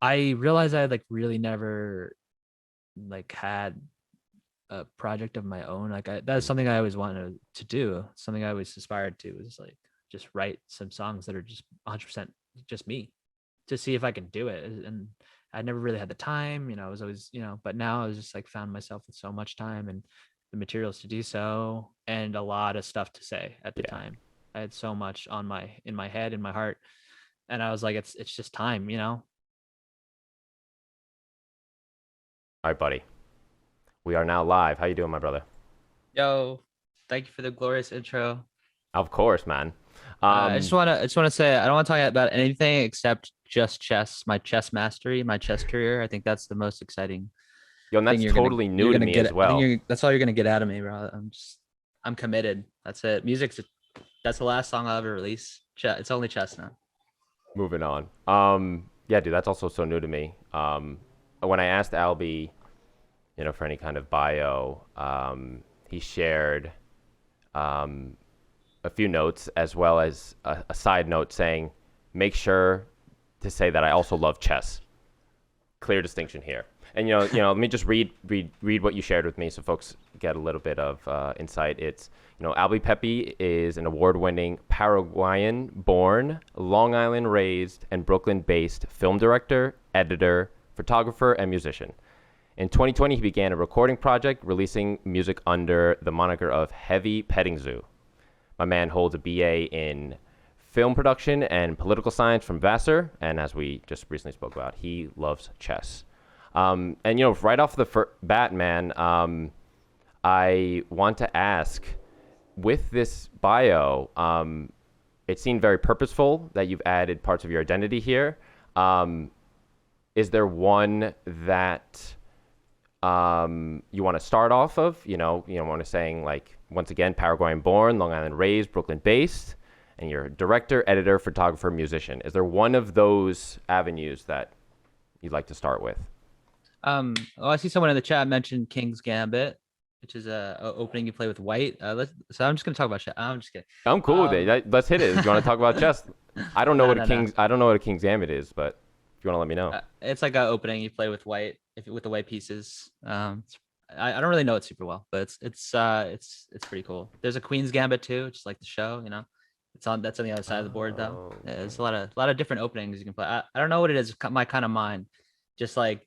I realized I like really never like had a project of my own. Like that's Mm. something I always wanted to do. Something I always aspired to was like just write some songs that are just 100% just me to see if I can do it. And I never really had the time, I was always, but now I was just like found myself with so much time and the materials to do so and a lot of stuff to say at the Yeah. time. I had so much on my in my head, in my heart. And I was like, it's just time. All right, buddy. We are now live. How you doing, my brother? Yo, thank you for the glorious intro. Of course, man. I just Um, wanna I just wanna say I don't want to talk about anything except just chess, my chess mastery, my chess career. I think that's the most exciting Yo, and thing that's totally new you're to gonna me get. as I think well. that's all you're gonna get out of me, bro. I'm committed. That's it. That's the last song I'll ever release. It's only chess now. Moving on. Yeah, dude, that's also so new to me. When I asked Albie, for any kind of bio, he shared um, a few notes as well as a side note saying, make sure to say that I also love chess. Clear distinction here. And let me just read what you shared with me, so folks get a little bit of insight. It's Albin Pepe is an award-winning Paraguayan-born, Long Island-raised, and Brooklyn-based film director, editor, photographer, and musician. In 2020, he began a recording project, releasing music under the moniker of Heavy Petting Zoo. My man holds a BA in film production and political science from Vassar, and as we just recently spoke about, he loves chess. And right off the bat, man, I want to ask, with this bio, it seemed very purposeful that you've added parts of your identity here. Is there one that you want to start off of? Want to saying like, once again, Paraguayan-born, Long Island-raised, Brooklyn-based, and you're a director, editor, photographer, musician. Is there one of those avenues that you'd like to start with? I see someone in the chat mentioned King's Gambit, which is a opening you play with white. So I'm just gonna talk about chess. I'm just kidding. I'm cool with Um, it. Let's hit it. If you want to talk about chess, I don't know no, what a no, no. king's I don't know what a king's gambit is, but if you want to let me know. It's like a opening you play with white if with the white pieces. I don't really know it super well, but it's pretty cool. There's a Queen's Gambit too, just like the show. That's on the other side of the board though. Oh, Yeah, there's a lot of different openings you can play. I don't know what it is. My kind of mind just like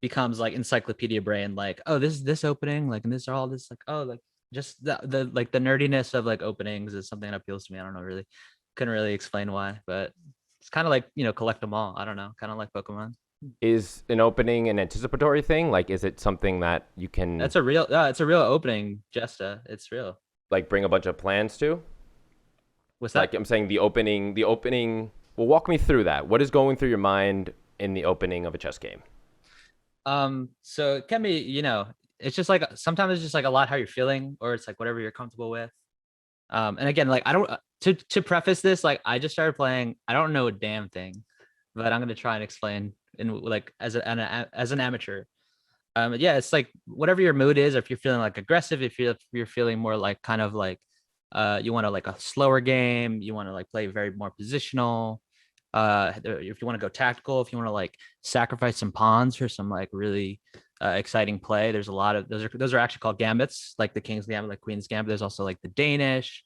becomes like encyclopedia brain. Like, oh, this opening, like, and this are all this like, oh, like just the like the nerdiness of like openings is something that appeals to me. I don't know really, couldn't really explain why, but it's kind of like collect them all. I don't know, kind of like Pokemon. is an opening an anticipatory thing? Like, is it something that you can It's a real opening, Jesta. It's real. like bring a bunch of plans to? What's Like that? I'm saying, the opening. Well, walk me through that. What is going through your mind in the opening of a chess game? So it can be, it's just like sometimes it's just like a lot how you're feeling, or it's like whatever you're comfortable with. And again, like I don't to preface this, like I just started playing. I don't know a damn thing, but I'm gonna try and explain in like as an amateur. Yeah, it's like whatever your mood is. If you're feeling like aggressive, if you're feeling more like kind of like you want to like a slower game, you want to like play very more positional. If you want to go tactical, if you want to like sacrifice some pawns for some like really exciting play, there's a lot of those are actually called gambits, like the King's Gambit, like Queen's Gambit. There's also like the Danish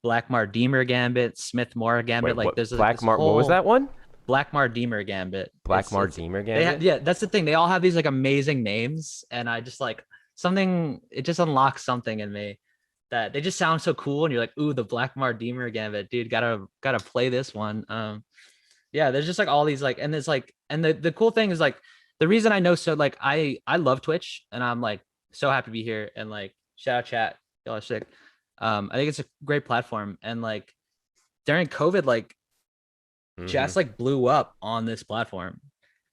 Blackmar Deemer Gambit, Smith Moore Gambit. Wait, Like what? there's like Black this Mart. What was whole that one? Blackmar Deemer Gambit. Blackmar It's Deemer they have Gambit. yeah, that's the thing. They all have these like amazing names, and I just like something. It just unlocks something in me that they just sound so cool, and you're like, ooh, the Blackmar Deemer Gambit, dude, gotta play this one. Yeah, there's just like all these like, and it's like, and the cool thing is like the reason I know, so like I love Twitch, and I'm like so happy to be here, and like shout out chat, y'all are sick. I think it's a great platform, and like during COVID, like Mm-hmm. chess like blew up on this platform,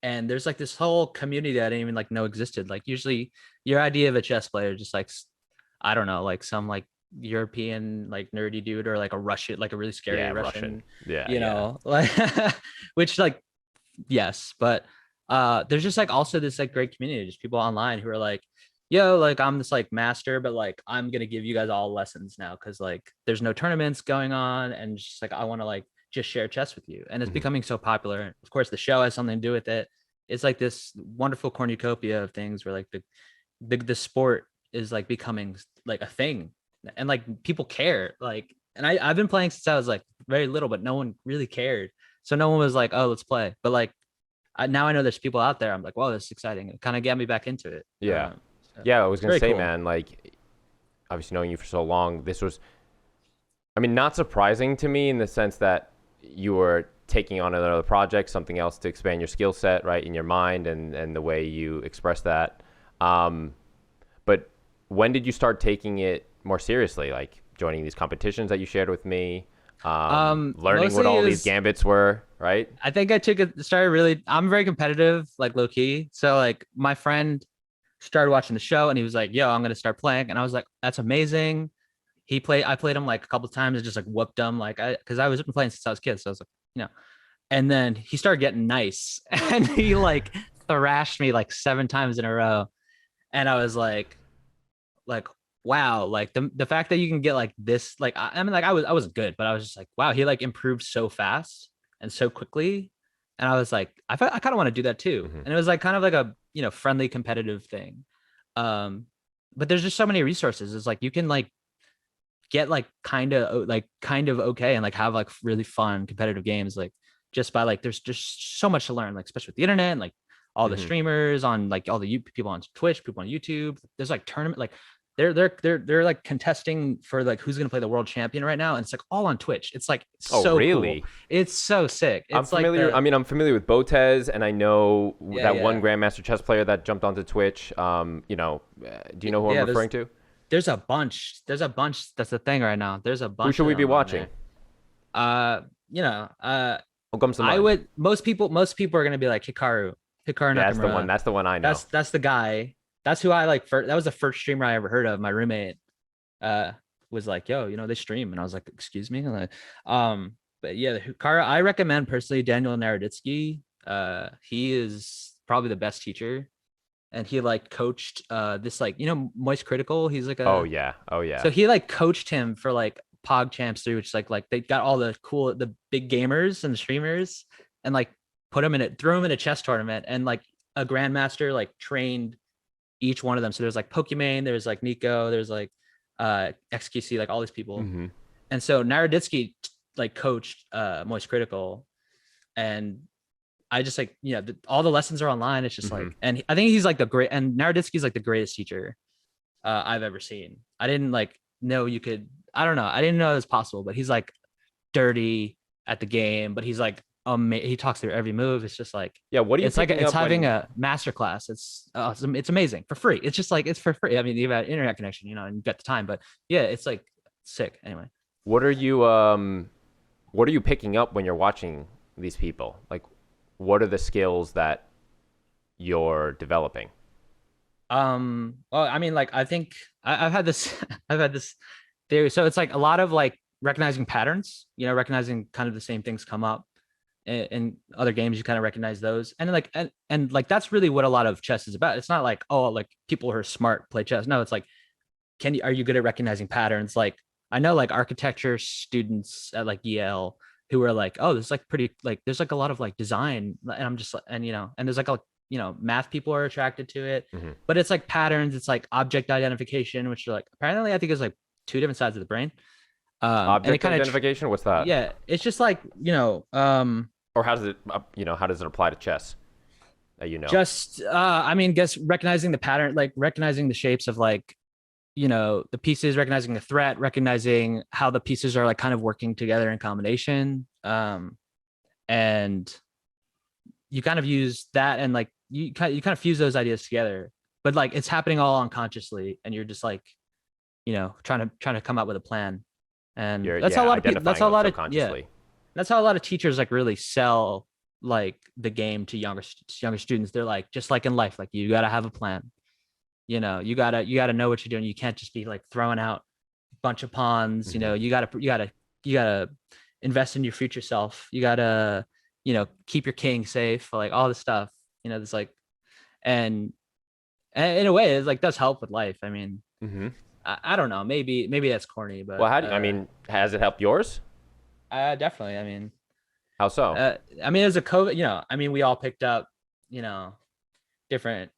and there's like this whole community that I didn't even like know existed. Like usually your idea of a chess player just like I don't know, like some like European like nerdy dude, or like a Russian, like a really scary Yeah, Russian. Russian, Yeah, yeah. like which like yes, but there's just like also this like great community, just people online who are like, yo, like I'm this like master, but like I'm gonna give you guys all lessons now because like there's no tournaments going on, and just like I want to like just share chess with you. And it's becoming so popular. Of course, the show has something to do with it. It's like this wonderful cornucopia of things where like the sport is like becoming like a thing, and like people care. Like, and I've been playing since I was like very little, but no one really cared. So no one was like, oh, let's play. But like now I know there's people out there. I'm like, wow, this is exciting. It kind of got me back into it. Yeah. So Yeah, I was it's gonna very say, cool. man, like obviously knowing you for so long, this was, I mean, not surprising to me in the sense that you were taking on another project, something else to expand your skill set, right, in your mind and the way you express that. But when did you start taking it more seriously, like joining these competitions that you shared with me, learning what Mostly all it these was, gambits were, right? I think I took it started really, I'm very competitive, like low key. So like my friend started watching the show and he was like, yo, I'm gonna start playing. And I was like, that's amazing. I played him like a couple of times and just like whooped him. Like because I was been playing since I was a kid. So I was like, you know, and then he started getting nice and he like thrashed me like 7 times in a row. And I was like, wow, like the fact that you can get like this, like I mean, like I wasn't good, but I was just like, wow, he like improved so fast and so quickly. And I was like, I kind of want to do that too. Mm-hmm. And it was like kind of like a friendly competitive thing. Um, but there's just so many resources. It's like you can like get kind of okay and like have like really fun competitive games like just by like there's just so much to learn, like especially with the internet and like all the Mm-hmm. streamers on like all the people on Twitch, people on YouTube. There's like tournament like they're like contesting for like who's gonna play the world champion right now, and it's like all on Twitch. It's like Oh, so cool. really? It's so sick. I'm It's like familiar. I the mean, I'm familiar with Botez, and I know yeah that one yeah Grandmaster chess player that jumped onto Twitch. Do you know who I'm yeah. referring to? There's a bunch. There's a bunch. That's the thing right now. There's a Who bunch should of we be them on watching? there. Uh, you know, Who comes to I mind? would most people are gonna be like Hikaru Yeah, that's the one. Nakamura. That's the one I know. That's the guy. That's who I like first. That was the first streamer I ever heard of. My roommate uh was like, yo, they stream. And I was like, excuse me. And like, but yeah, Hikaru, I recommend personally Daniel Naroditsky. He is probably the best teacher. And he like coached this like, Moist Critical. He's like Oh a yeah. Oh yeah. so he like coached him for like Pog Champs 3, which is like they got all the big gamers and the streamers and like threw him in a chess tournament, and like a grandmaster like trained each one of them. So there's like Pokimane, there's like Nico, there's like XQC, like all these people. Mm-hmm. And so Naroditsky like coached Moist Critical, and I just like, all the lessons are online. It's just Mm-hmm. like, and I think he's like and Naroditsky's like the greatest teacher I've ever seen. I didn't like know you could. I don't know. I didn't know it was possible, but he's like dirty at the game, but he's like he talks through every move. It's just like Yeah. What are you it's like picking it's up having when? a master class. It's amazing for free. It's just like it's for free. I mean, you have an internet connection, and you got the time, but yeah, it's like sick. Anyway, What are you? What are you picking up when you're watching these people? Like, what are the skills that you're developing? well, I mean, like I think I've had this I've had this theory. So it's like a lot of like recognizing patterns, recognizing kind of the same things come up in other games. You kind of recognize those, and like and like that's really what a lot of chess is about. It's not like, oh, like people who are smart play chess. No, it's like, are you good at recognizing patterns? Like I know like architecture students at like EL who are like, oh, there's like pretty like there's like a lot of like design, and I'm just like, and and there's like a math people are attracted to it, Mm-hmm. but it's like patterns. It's like object identification, which are like apparently I think is like two different sides of the brain. And it Object kind of identification. What's that? yeah, it's just like Or how does it? How does it apply to chess? That you know. just I mean, guess recognizing the pattern, like recognizing the shapes of like the pieces, recognizing the threat, recognizing how the pieces are like kind of working together in combination. And you kind of use that, and like you kind of fuse those ideas together, but like it's happening all unconsciously, and you're just like trying to come up with a plan. And You're that's how a lot of people identifying that's how a them lot of subconsciously. that's how a lot of teachers like really sell like the game to younger students. They're like, just like in life, like you got to have a plan. You gotta know what you're doing. You can't just be like throwing out a bunch of pawns. Mm-hmm. You gotta invest in your future self. You gotta keep your king safe, like all this stuff. There's like, and, and in a way it like does help with life. I mean, Mm-hmm. I don't know, maybe that's corny, but Well, how do you, I mean, has it helped yours? definitely. I mean, How so? I mean, as a COVID, I mean, we all picked up, you know, different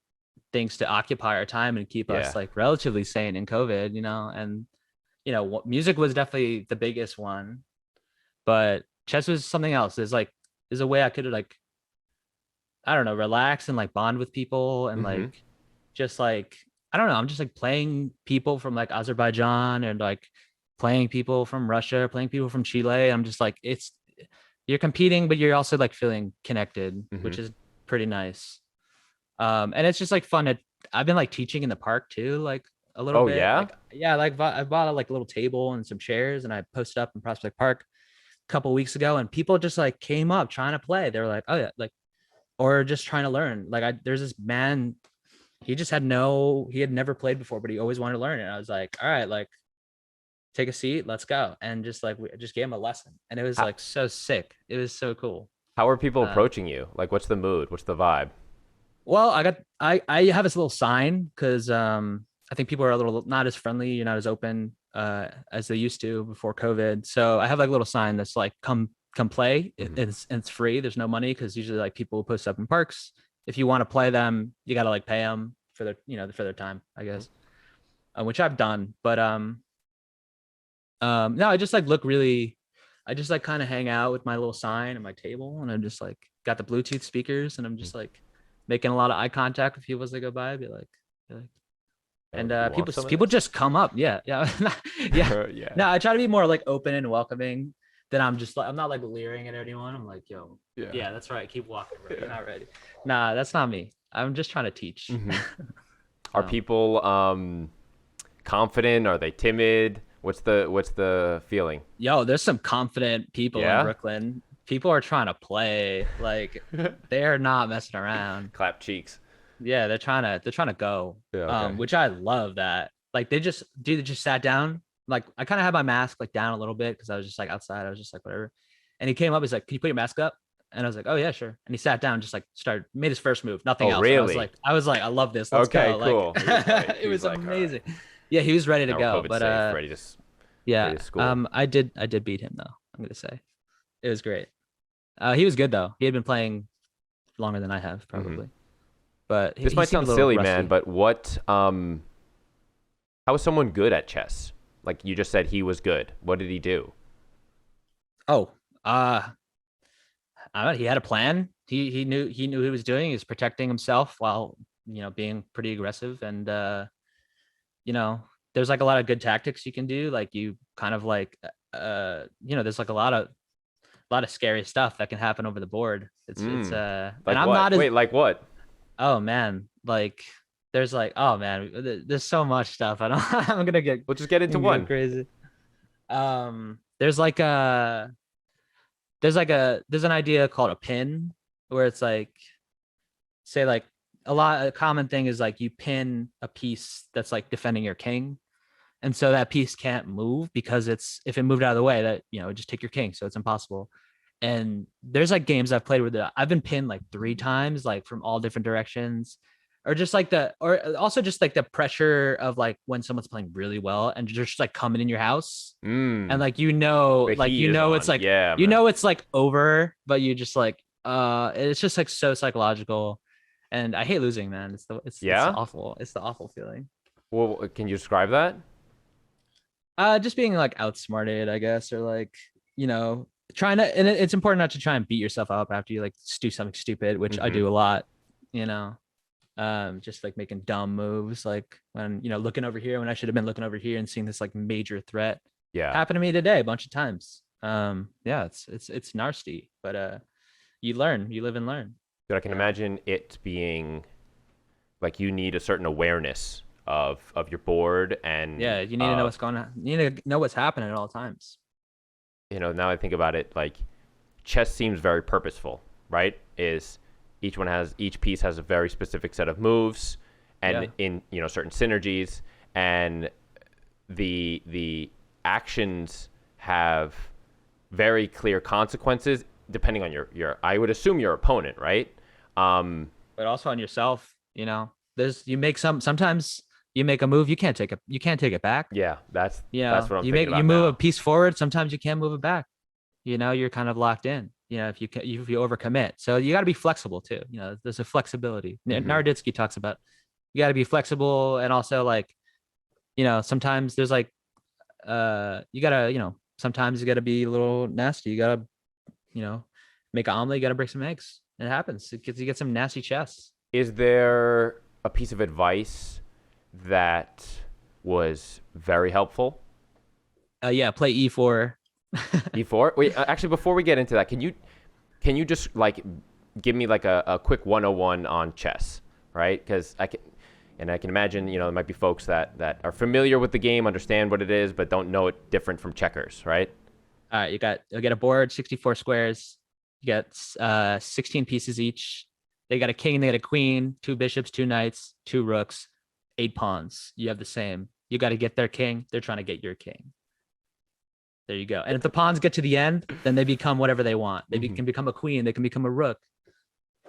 things to occupy our time and keep Yeah. us like relatively sane in COVID, and music was definitely the biggest one, but chess was something else. There's a way I could like, I don't know, relax and like bond with people and Mm-hmm. like just like, I don't know, I'm just like playing people from like Azerbaijan and like playing people from Russia, playing people from Chile. I'm just like, you're competing, but you're also like feeling connected, Mm-hmm. which is pretty nice. And it's just like fun to, I've been like teaching in the park too, like a little Oh bit. yeah. Like, yeah, like I bought like a little table and some chairs and I posted up in Prospect Park a couple weeks ago, and people just like came up trying to play. They were like, oh yeah, like, or just trying to learn. Like there's this man, he had never played before, but he always wanted to learn. And I was like, all right, like take a seat, let's go. And just like, we just gave him a lesson. And it was How, like so sick. It was so cool. how are people Uh, approaching you? Like, what's the mood? What's the vibe? well, I have this little sign because I think people are a little not as friendly, you're not as open as they used to before COVID. So I have like a little sign that's like come play. Mm-hmm. It's free. There's no money because usually like people post up in parks. If you want to play them, you got to like pay them for their for their time, I guess, which I've done. But no, I just like look really. I just like kind of hang out with my little sign and my table, and I'm just like got the Bluetooth speakers, and I'm just like making a lot of eye contact with people as they go by. Be like, Oh, and do you want some of people this? just come up. Yeah, yeah, yeah. Yeah. No, I try to be more like open and welcoming. Then I'm just like I'm not like leering at anyone. I'm like, yo, Yeah. yeah, that's right. Keep walking, bro. You're Yeah. not ready. Nah, that's not me. I'm just trying to teach. Mm-hmm. Are So, people confident? Are they timid? What's the feeling? yo, there's some confident people in Yeah. Brooklyn. People are trying to play. Like they're not messing around. Clap cheeks. Yeah, they're trying to go. Yeah. Okay. Which I love that. Like they just sat down. Like I kind of had my mask like down a little bit because I was just like outside. I was just like whatever. And he came up, he's like, "Can you put your mask up?" And I was like, "Oh yeah, sure." And he sat down, just like made his first move, nothing Oh, else. And really? I was like, I love this. Let's Okay, go. cool. Like He was like- he it was was like, all right. amazing. Yeah, he was ready to Now go. we're COVID But safe, ready to yeah, ready to school. I did beat him though. I'm gonna say it was great. He was good though. He had been playing longer than I have probably, but This he might seemed sound a little silly, rusty. man, but how is someone good at chess? Like you just said he was good. What did he do? Oh, I don't know, he had a plan. He knew he was doing. He was protecting himself while being pretty aggressive. And you know, there's like a lot of good tactics you can do. Like you kind of like there's like a lot of scary stuff that can happen over the board. It's and Like I'm what? not as Wait, like what? oh man, like there's like oh man, there's so much stuff. I don't I'm gonna get We'll just get into go one. crazy. There's like there's an idea called a pin where it's like say like a common thing is like you pin a piece that's like defending your king, and so that piece can't move because it's if it moved out of the way that it'd just take your king, so it's impossible. And there's like games I've played with it. I've been pinned like 3 times, like from all different directions, or just like or also just like the pressure of like when someone's playing really well and just like coming in your house and like The like heat is it's on. like Yeah, man. it's like over, but you just like it's just like so psychological, and I hate losing, man. It's Yeah? awful. It's the awful feeling. Well, can you describe that? Just being like outsmarted, I guess, or like trying to, and it's important not to try and beat yourself up after you like do something stupid, which I do a lot. you know just like making dumb moves, like when looking over here when I should have been looking over here and seeing this like major threat Yeah. happened to me today a bunch of times. Yeah, it's nasty, but you live and learn. But I can imagine it being like you need a certain awareness of your board and Yeah, you need to know what's going on. You need to know what's happening at all times. now I think about it, like chess seems very purposeful, right? Each piece has a very specific set of moves and in certain synergies, and the actions have very clear consequences depending on your I would assume your opponent, right? But also on yourself. There's sometimes you make a move, you can't take it back. Yeah, that's You what I'm you thinking about you move now. a piece forward, sometimes you can't move it back. You're kind of locked in. if you overcommit. So you got to be flexible too. There's a flexibility. Naroditsky talks about you got to be flexible, and also like, sometimes there's like, you gotta, sometimes you gotta be a little nasty. You gotta, make an omelet. You gotta break some eggs. It happens. You get some nasty chess. Is there a piece of advice that was very helpful? Yeah, play e4. E4. Wait, actually, before we get into that, can you just like give me like a quick 101 on chess, right? Because I can imagine, there might be folks that are familiar with the game, understand what it is, but don't know it different from checkers, right? All right, you'll get a board, 64 squares. You get 16 pieces each. They got a king, they got a queen, 2 bishops, 2 knights, 2 rooks, 8 pawns. You have the same. You got to get their king. They're trying to get your king. There you go. And if the pawns get to the end, then they become whatever they want. They can become a queen. They can become a rook.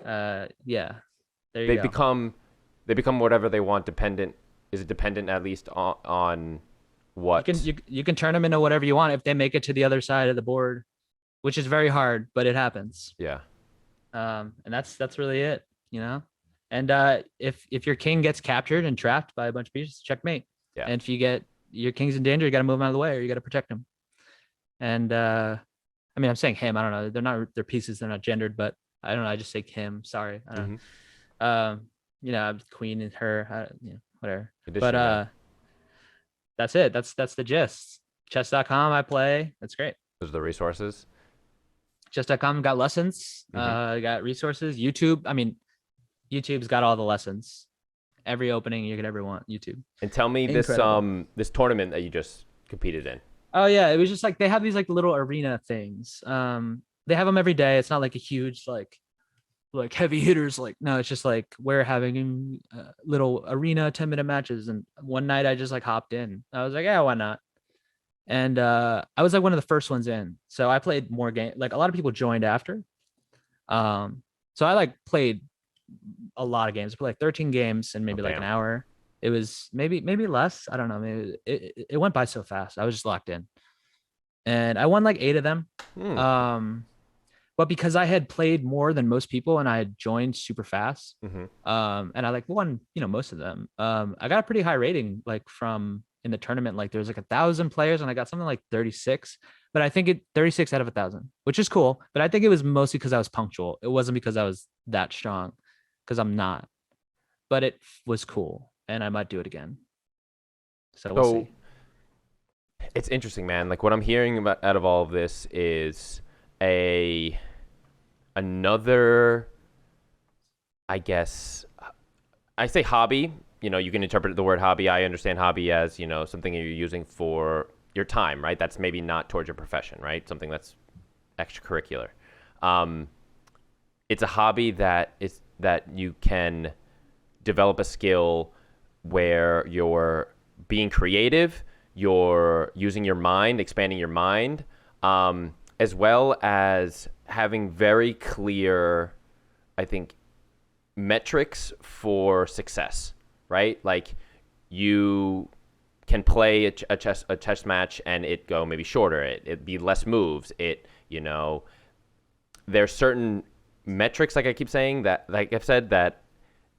Yeah. There you go. They become whatever they want. Is it dependent at least on what? You can turn them into whatever you want if they make it to the other side of the board, which is very hard, but it happens. Yeah. And that's really it, And if your king gets captured and trapped by a bunch of pieces, checkmate. Yeah. And if you get your king's in danger, you got to move him out of the way, or you got to protect him. And I'm saying him. I don't know. They're pieces. They're not gendered, but I don't know. I just say him. Sorry. I don't know. Queen and her. Whatever. But that's it. That's the gist. Chess.com. I play. That's great. Those are the resources. Chess.com got lessons. Got resources. YouTube. YouTube's got all the lessons. Every opening you could ever want. YouTube. And tell me Incredible. this tournament that you just competed in. Oh yeah, it was just like they have these like little arena things. They have them every day. It's not like a huge like heavy hitters. Like no, it's just like we're having little arena 10-minute matches. And one night I just like hopped in. I was like, yeah, why not? And I was like one of the first ones in. So I played more games. Like a lot of people joined after. So I like played a lot of games. I played like 13 games in maybe like an hour. It was maybe less. I don't know. Maybe it went by so fast. I was just locked in, and I won like 8 of them. But because I had played more than most people and I had joined super fast, and I like won, most of them. I got a pretty high rating, like from in the tournament. Like there was like 1,000 players, and I got something like 36. But I think 36 out of 1,000, which is cool. But I think it was mostly because I was punctual. It wasn't because I was that strong, because I'm not. But it was cool. And I might do it again. So we'll see. It's interesting, man. Like what I'm hearing about out of all of this is another, I guess, I say hobby. You can interpret the word hobby. I understand hobby as, something you're using for your time, right? That's maybe not towards your profession, right? Something that's extracurricular. It's a hobby that you can develop a skill where you're being creative, you're using your mind, expanding your mind, as well as having very clear, I think, metrics for success, right? Like you can play a chess match and it go maybe shorter, it be less moves, there's certain metrics, like I keep saying, that, like I've said, that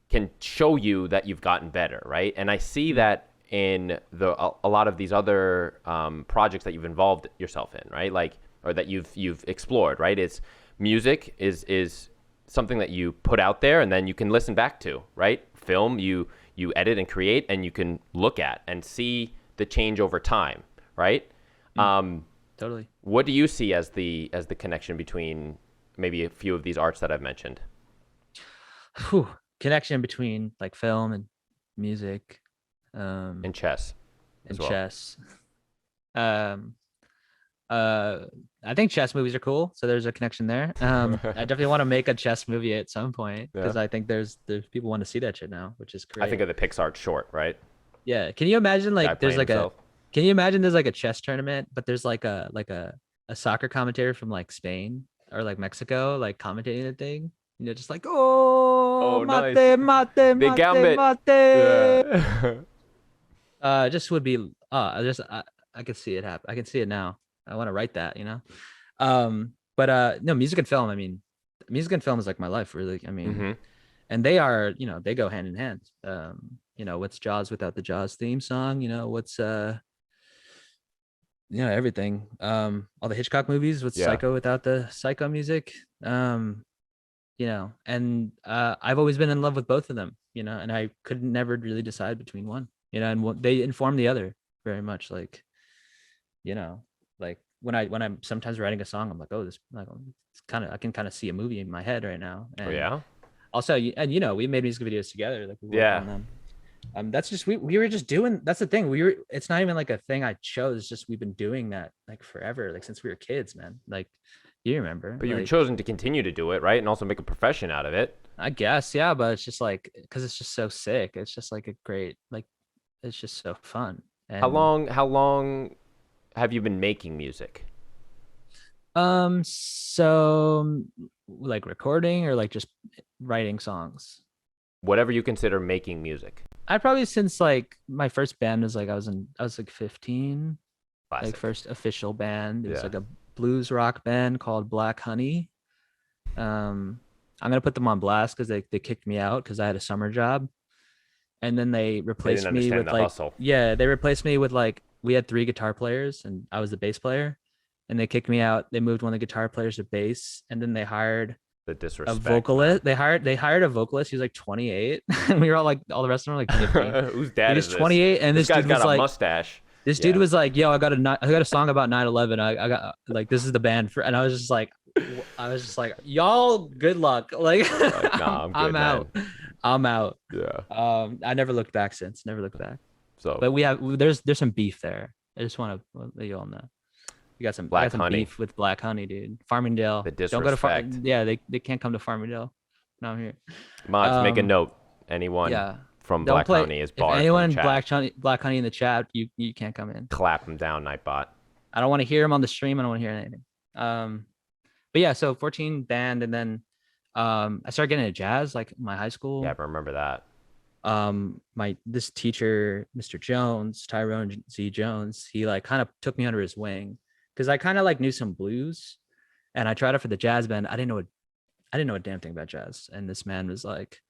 can show you that you've gotten better, right? And I see that in a lot of these other projects that you've involved yourself in, right? Like, or that you've explored, right? It's music is something that you put out there and then you can listen back to, right? Film, you edit and create, and you can look at and see the change over time, right? Totally. What do you see as the connection between maybe a few of these arts that I've mentioned? Connection between like film and music, and chess, chess. I think chess movies are cool, so there's a connection there. I definitely want to make a chess movie at some point, because I think there's people want to see that shit now, which is great. I think of the Pixar short, right? Yeah. Can you imagine like there's like can you imagine there's like a chess tournament, but there's like a soccer commentator from like Spain or like Mexico like commentating the thing? Just like, mate, nice. Mate, gambit. mate. Just would be, I can see it happen. I can see it now. I want to write that, But no, music and film. I mean, music and film is like my life, really. I mean, Mm-hmm. and they are, they go hand in hand. What's Jaws without the Jaws theme song? What's everything. All the Hitchcock movies. What's Yeah. Psycho without the Psycho music? And I've always been in love with both of them, and I could never really decide between one, and they inform the other very much. Like, like when I'm sometimes writing a song, I'm like, oh, this like it's I can kind of see a movie in my head right now. Oh And yeah. also, we made music videos together, like we worked Yeah. on them. That's just we were just doing. That's the thing. It's not even like a thing I chose. It's just we've been doing that like forever, like since we were kids, man. Like, you remember? But you've Like, chosen to continue to do it, right? And also make a profession out of it. I guess, yeah, but it's just like because it's just so sick. It's just like a great, like, it's just so fun. How And long? How long have you been making music? so like recording or like just writing songs. Whatever you consider making music. I probably since like my first band was like I was like 15, like Classic. first official band. It was Yeah. like a blues rock band called Black Honey. I'm gonna put them on blast because they kicked me out because I had a summer job, and then they They didn't replaced me understand with the like, hustle. yeah, they replaced me with like, we had 3 guitar players and I was the bass player, and they kicked me out. They moved one of the guitar players to bass, and then they hired The a disrespect. vocalist. They hired a vocalist. He was like 28, and we were all like, all the rest of them were like 15. Whose He dad was is this? 28, and This this guy's dude got was a like, mustache. this Yeah. dude was like, yo, I got a song about 9/11. I got like, this is the band for, and I was just like, y'all, good luck. Like, Like, nah, I'm I'm good, out. man. I'm out. Yeah. I never looked back since. Never looked back. So But there's some beef there. I just want to let you all know. I got Black some Honey. beef with Black Honey, dude. Farmingdale. The Don't go to disrespect. Yeah, they can't come to Farmingdale. No, I'm here. Mods, make a Um, note. Anyone yeah. from Don't Black play. Honey is If barred from anyone chat. Black Honey in the chat, you can't come in. Clap him down, Nightbot. I don't want to hear him on the stream. I don't want to hear anything. But yeah, so 14 band, and then I started getting into jazz like in my high school. Yeah, I remember that. My this teacher, Mr. Jones, Tyrone Z. Jones, he like kind of took me under his wing because I kind of like knew some blues, and I tried it for the jazz band. I didn't know a damn thing about jazz, and this man was like,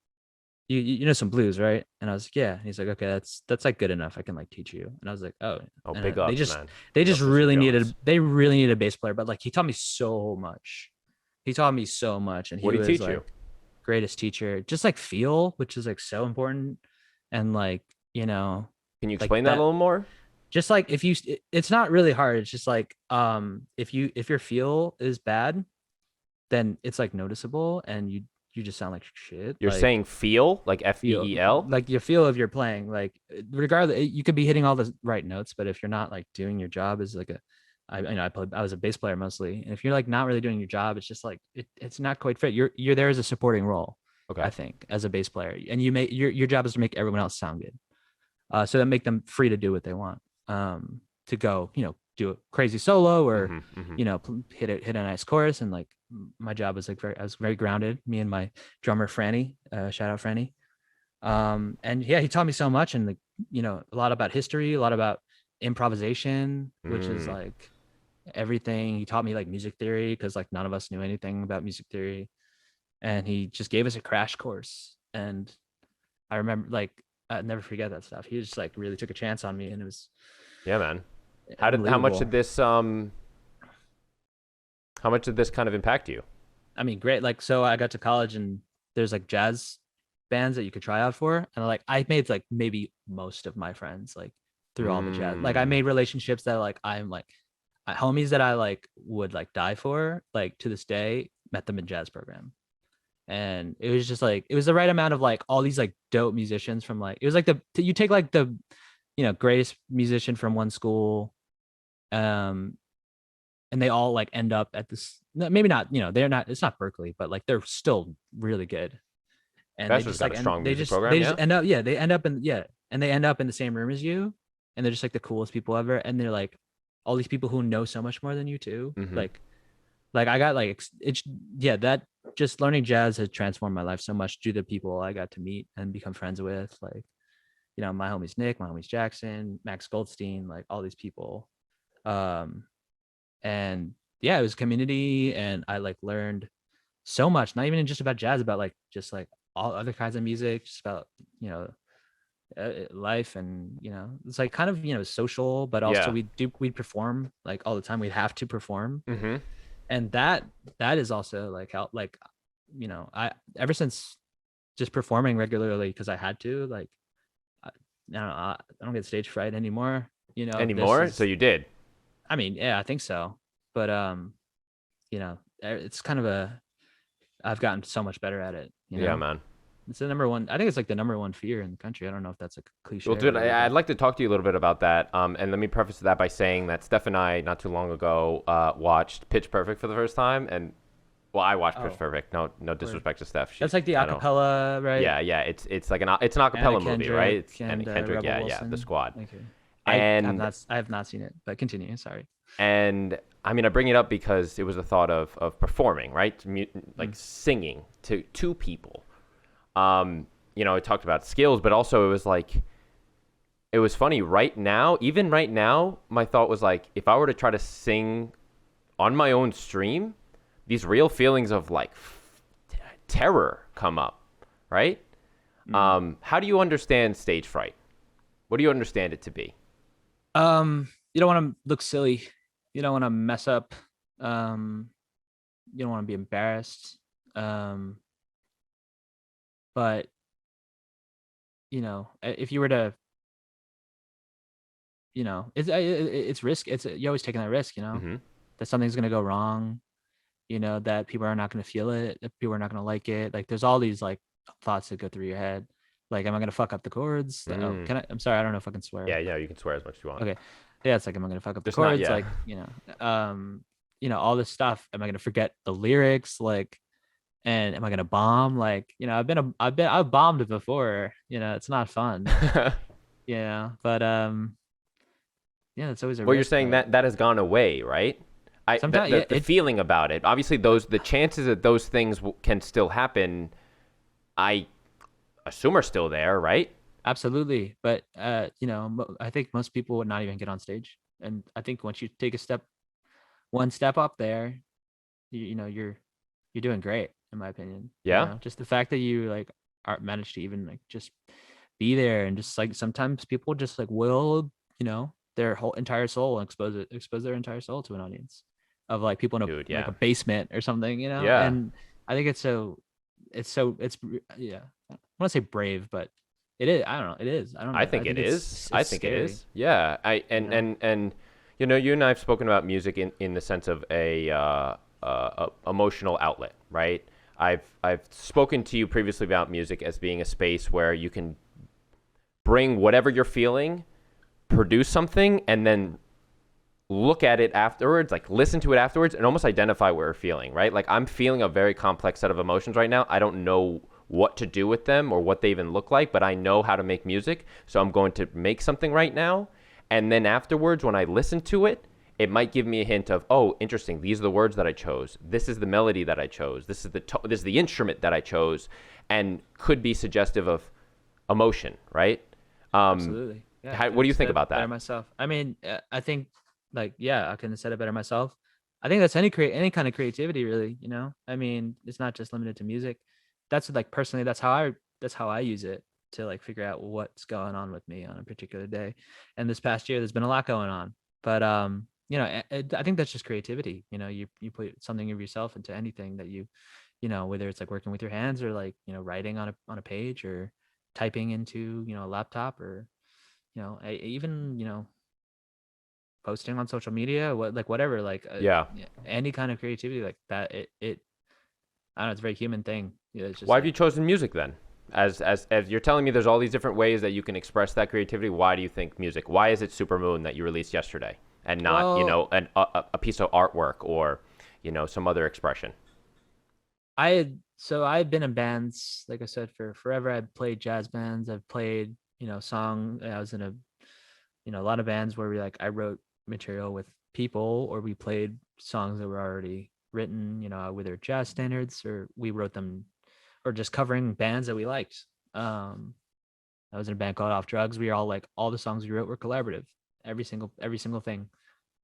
you know some blues, right? And I was like, yeah. And he's like, okay, that's like good enough. I can like teach you. And I was like, oh. Oh, And big they ups, just man. they Big just ups, Mr. really Jones. needed a bass player, but like he taught me so much. He taught me so much, and he What did was he teach like you? greatest teacher. Just like feel, which is like so important, and like Can you like explain that a little more? just like if you, it's not really hard. It's just like if your feel is bad, then it's like noticeable, and you just sound like shit. You're like, saying feel, like F-E-E-L? like your feel of your playing, like regardless, you could be hitting all the right notes, but if you're not like doing your job as like I was a bass player mostly, and if you're like not really doing your job, it's just like it's not quite fit. You're there as a supporting role, Okay. I think, as a bass player, and you make your job is to make everyone else sound good, so that make them free to do what they want, to go do a crazy solo or hit a nice chorus. And like my job was like I was very grounded, me and my drummer Franny, shout out Franny. And yeah, he taught me so much, and like a lot about history, a lot about improvisation, which is like everything. He taught me like music theory because like none of us knew anything about music theory, and he just gave us a crash course. And I remember, like, I'll never forget that stuff. He just like really took a chance on me, and it was Yeah, man. How much did this kind of impact you? I mean, great. Like, so I got to college, and there's like jazz bands that you could try out for, and like I made like maybe most of my friends like through all the jazz. Like I made relationships that like I'm like homies that I like would like die for. Like to this day, met them in jazz program, and it was just like it was the right amount of like all these like dope musicians from like, it was like you take like the greatest musician from one school, and they all like end up at this, maybe not, they're not, it's not Berkeley, but like they're still really good. And That's they just just got like a strong music program, they just yeah? end up, yeah, they end up in, yeah, and they end up in the same room as you, and they're just like the coolest people ever. And they're like all these people who know so much more than you too. Like I got like it's, yeah, that just learning jazz has transformed my life so much due to the people I got to meet and become friends with. Like my homies Nick, my homies Jackson, Max Goldstein, like all these people. And yeah, it was community, and I like learned so much, not even just about jazz, about like just like all other kinds of music, just about, you know, life, and you know, it's like kind of, you know, social, but also Yeah. we'd perform like all the time. We'd have to perform, Mm-hmm. and that is also like how, like, you know, I ever since just performing regularly because I had to, like, I don't get stage fright anymore. You know, this Anymore? So is, you did. I mean, yeah, I think so, but you know, it's kind of a, I've gotten so much better at it, you Yeah, know. man. It's the number one, I think it's like the number one fear in the country. I don't know if that's a Well, cliche or dude, whatever, I'd but like to talk to you a little bit about that. And let me preface that by saying that Steph and I, not too long ago, watched Pitch Perfect for the first time. And, well, I watched Pitch oh, Perfect. No, no word. disrespect to Steph. That's like the I don't. acapella, right? Yeah, yeah. It's like it's an Anna acapella movie, right? Kendrick It's and and Kendrick. Rebel Yeah, yeah. The Wilson. Squad. Okay. And I have not seen it, but continue. Sorry. and I mean, I bring it up because it was a thought of performing, right? Like Mm. singing to people. You know, it talked about skills, but also it was like, it was funny right now, even right now, my thought was like, if I were to try to sing on my own stream, these real feelings of like terror come up, right? Mm. How do you understand stage fright? What do you understand it to be? You don't want to look silly. You don't want to mess up. Um, you don't want to be embarrassed. Um, but you know, if you were to, you know, it's risk. It's, you're always taking that risk. You know, Mm-hmm. that something's gonna go wrong. You know, that people are not gonna feel it. That people are not gonna like it. Like, there's all these like thoughts that go through your head. Like, am I gonna fuck up the chords? Oh, Mm. can I? I'm sorry, I don't know if I can swear. Yeah, yeah, you can swear as much as you want. Okay. Yeah, it's like, am I gonna fuck up the Just not, chords? yeah. Like, you know, all this stuff. Am I gonna forget the lyrics? Like, and am I gonna bomb? Like, you know, I've bombed before. You know, it's not fun. Yeah, but yeah, it's always a Well, you're risk. saying But that that has gone away, right? sometimes, yeah, The feeling about it. Obviously, the chances that those things can still happen, I assume are still there, right? absolutely. But you know, I think most people would not even get on stage. And I think once you take one step up there, you know, you're doing great, in my opinion. You Yeah, know, just the fact that you like are managed to even like just be there, and just like sometimes people just like will, you know, their whole entire soul and expose their entire soul to an audience of like people in a, dude. like Yeah, a basement or something, you know. yeah. And I think it's yeah, I want to say brave, but it is, I don't know, it is, I don't I know, I think it think is. I it's think it scary, is. Yeah. you know. And you know, you and I have spoken about music in the sense of a emotional outlet, right? I've spoken to you previously about music as being a space where you can bring whatever you're feeling, produce something, and then look at it afterwards, like listen to it afterwards, and almost identify what we're feeling, right? Like, I'm feeling a very complex set of emotions right now. I don't know what to do with them or what they even look like, but I know how to make music. So I'm going to make something right now. And then afterwards, when I listen to it, it might give me a hint of, oh, interesting. These are the words that I chose. This is the melody that I chose. This is this is the instrument that I chose, and could be suggestive of emotion, right? Um, Absolutely. Yeah, I what couldn't do have you said think it about better that? myself. I mean, I think, like, yeah, I couldn't have said it better myself. I think that's any kind of creativity, really. You know, I mean, it's not just limited to music. That's like, personally, that's how I use it to like figure out what's going on with me on a particular day. And this past year, there's been a lot going on, but you know, I think that's just creativity. You know, you put something of yourself into anything that you know, whether it's like working with your hands, or like, you know, writing on a page, or typing into, you know, a laptop, or you know, even, you know, posting on social media, what, like, whatever, like, Yeah. yeah, any kind of creativity like that, it I don't know, it's a very human thing. Yeah, it's just Why have you like, chosen music then? As you're telling me, there's all these different ways that you can express that creativity. Why do you think music? Why is it Supermoon that you released yesterday, and not, you well, know, a piece of artwork, or, you know, some other expression? I've been in bands, like I said, for forever. I've played jazz bands. I've played, you know, I was in a, you know, a lot of bands where I wrote material with people, or we played songs that were already written, you know, whether jazz standards, or we wrote them, or just covering bands that we liked. Um, I was in a band called Off Drugs. We were all like, all the songs we wrote were collaborative. Every single thing.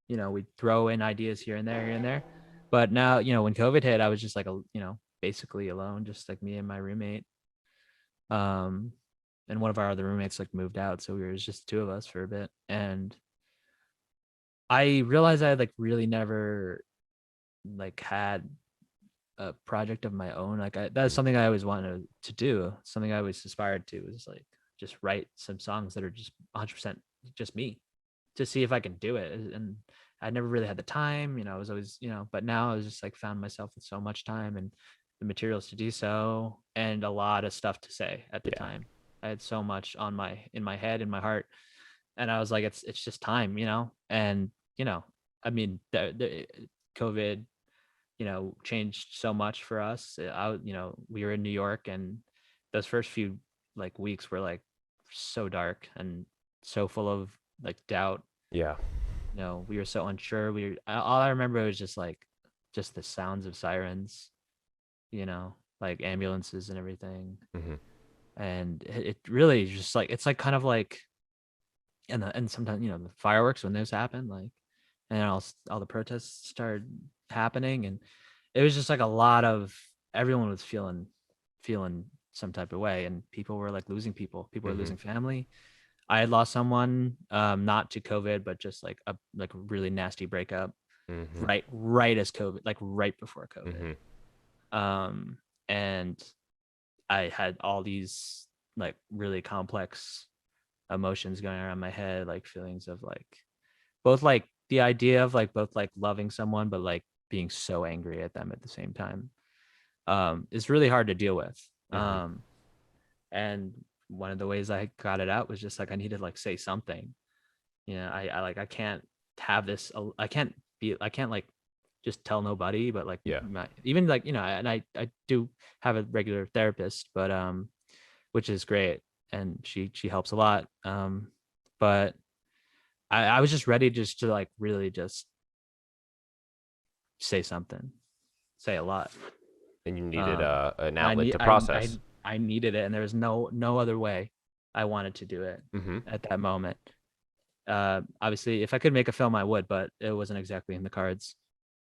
we'd throw in ideas here and there. But now, when COVID hit, I was just like, basically alone, just like me and my roommate. And one of our other roommates like moved out, so it was just the two of us for a bit. And I realized I like really never like had a project of my own. Like that's something I always wanted to do. Something I always aspired to was like just write some songs that are just 100% just me, to see if I can do it. And I never really had the time, I was always, but now I was just like found myself with so much time and the materials to do so, and a lot of stuff to say at the time. I had so much in my head, in my heart, and I was like, it's just time, and I mean, the COVID, changed so much for us. We were in New York, and those first few like weeks were like so dark and so full of like doubt. Yeah. We were so unsure. All I remember was just the sounds of sirens, like ambulances and everything. Mm-hmm. And it really just like, it's like kind of like, and sometimes, the fireworks when those happen, like, and all the protests started happening, and it was just like a lot of, everyone was feeling some type of way, and people were like losing people were losing family. I had lost someone, not to COVID, but just like a really nasty breakup, right as COVID, like right before COVID. And I had all these like really complex emotions going around my head, like feelings of like both like the idea of like both like loving someone, but like being so angry at them at the same time. It's really hard to deal with. And one of the ways I got it out was just like I needed to like say something. I can't have this. I can't like just tell nobody, but like even like and I do have a regular therapist, but which is great, and she helps a lot. But I was just ready just to like really just say something, say a lot. And you needed an outlet to process. I needed it, and there was no other way I wanted to do it at that moment. Obviously, if I could make a film, I would, but it wasn't exactly in the cards,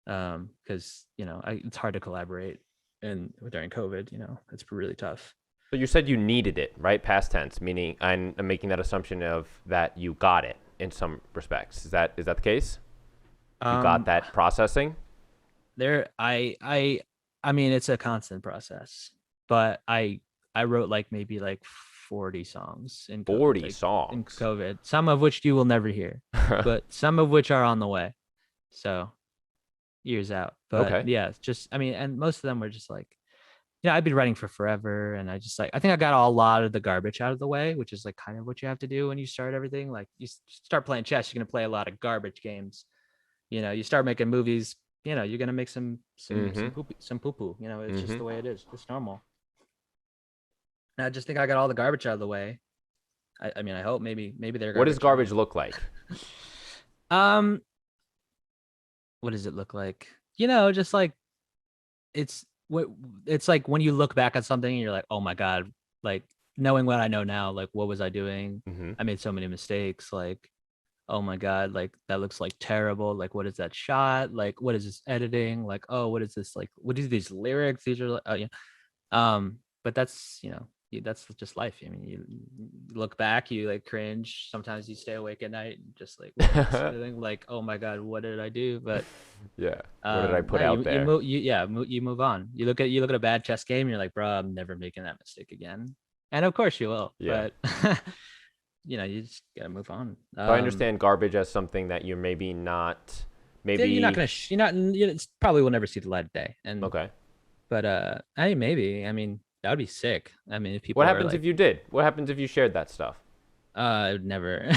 because it's hard to collaborate, and during COVID, it's really tough. So you said you needed it, right? Past tense, meaning I'm making that assumption of that you got it in some respects. Is that the case? You got that processing? I mean, it's a constant process, but I wrote like maybe like 40 songs in 40 songs in COVID, some of which you will never hear, but some of which are on the way. So years out, but yeah, it's just, I mean, and most of them were just like, I've been writing for forever, and I just like, I think I got a lot of the garbage out of the way, which is like kind of what you have to do when you start everything. Like you start playing chess, you're going to play a lot of garbage games. You start making movies, you're going to make some poo-poo, it's just the way it is. It's normal. And I just think I got all the garbage out of the way. I mean, I hope maybe they're garbage. What does garbage look like? What does it look like? Just like, it's like when you look back at something and you're like, oh my God, like knowing what I know now, like what was I doing? I made so many mistakes. Like, oh my God, like that looks like terrible. Like, what is that shot? Like, what is this editing? Like, oh, what is this? Like, what are these lyrics? These are but that's, that's just life. I mean, you look back, you like cringe. Sometimes you stay awake at night and just like like, oh my God, what did I do? But what did I put out there? You move on. You look at a bad chess game, and you're like, bro, I'm never making that mistake again. And of course you will. But you just gotta move on. So I understand garbage as something that you're maybe not. Maybe you're not gonna. It's probably will never see the light of day. And but maybe. I mean, that would be sick. I mean, if people. What happens if you did? What happens if you shared that stuff? I would never.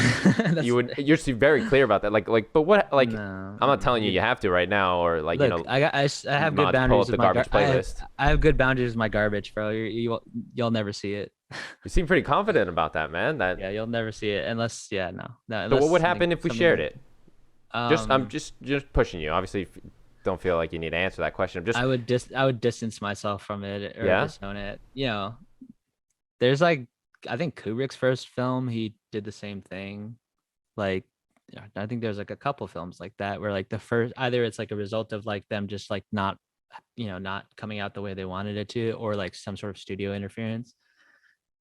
You would. You're very clear about that. But what? Like, no, I'm not telling you have to right now, or like, look, I have good boundaries with my garbage playlist. I have good boundaries with my garbage, bro. You'll never see it. You seem pretty confident about that, man. You'll never see it unless no. So what would happen if we shared it? I'm just pushing you. Obviously, don't feel like you need to answer that question. I would distance myself from it or disown it. There's like, I think Kubrick's first film, he did the same thing. Like yeah, I think there's like a couple films like that where like the first, either it's like a result of like them just like not, not coming out the way they wanted it to, or like some sort of studio interference.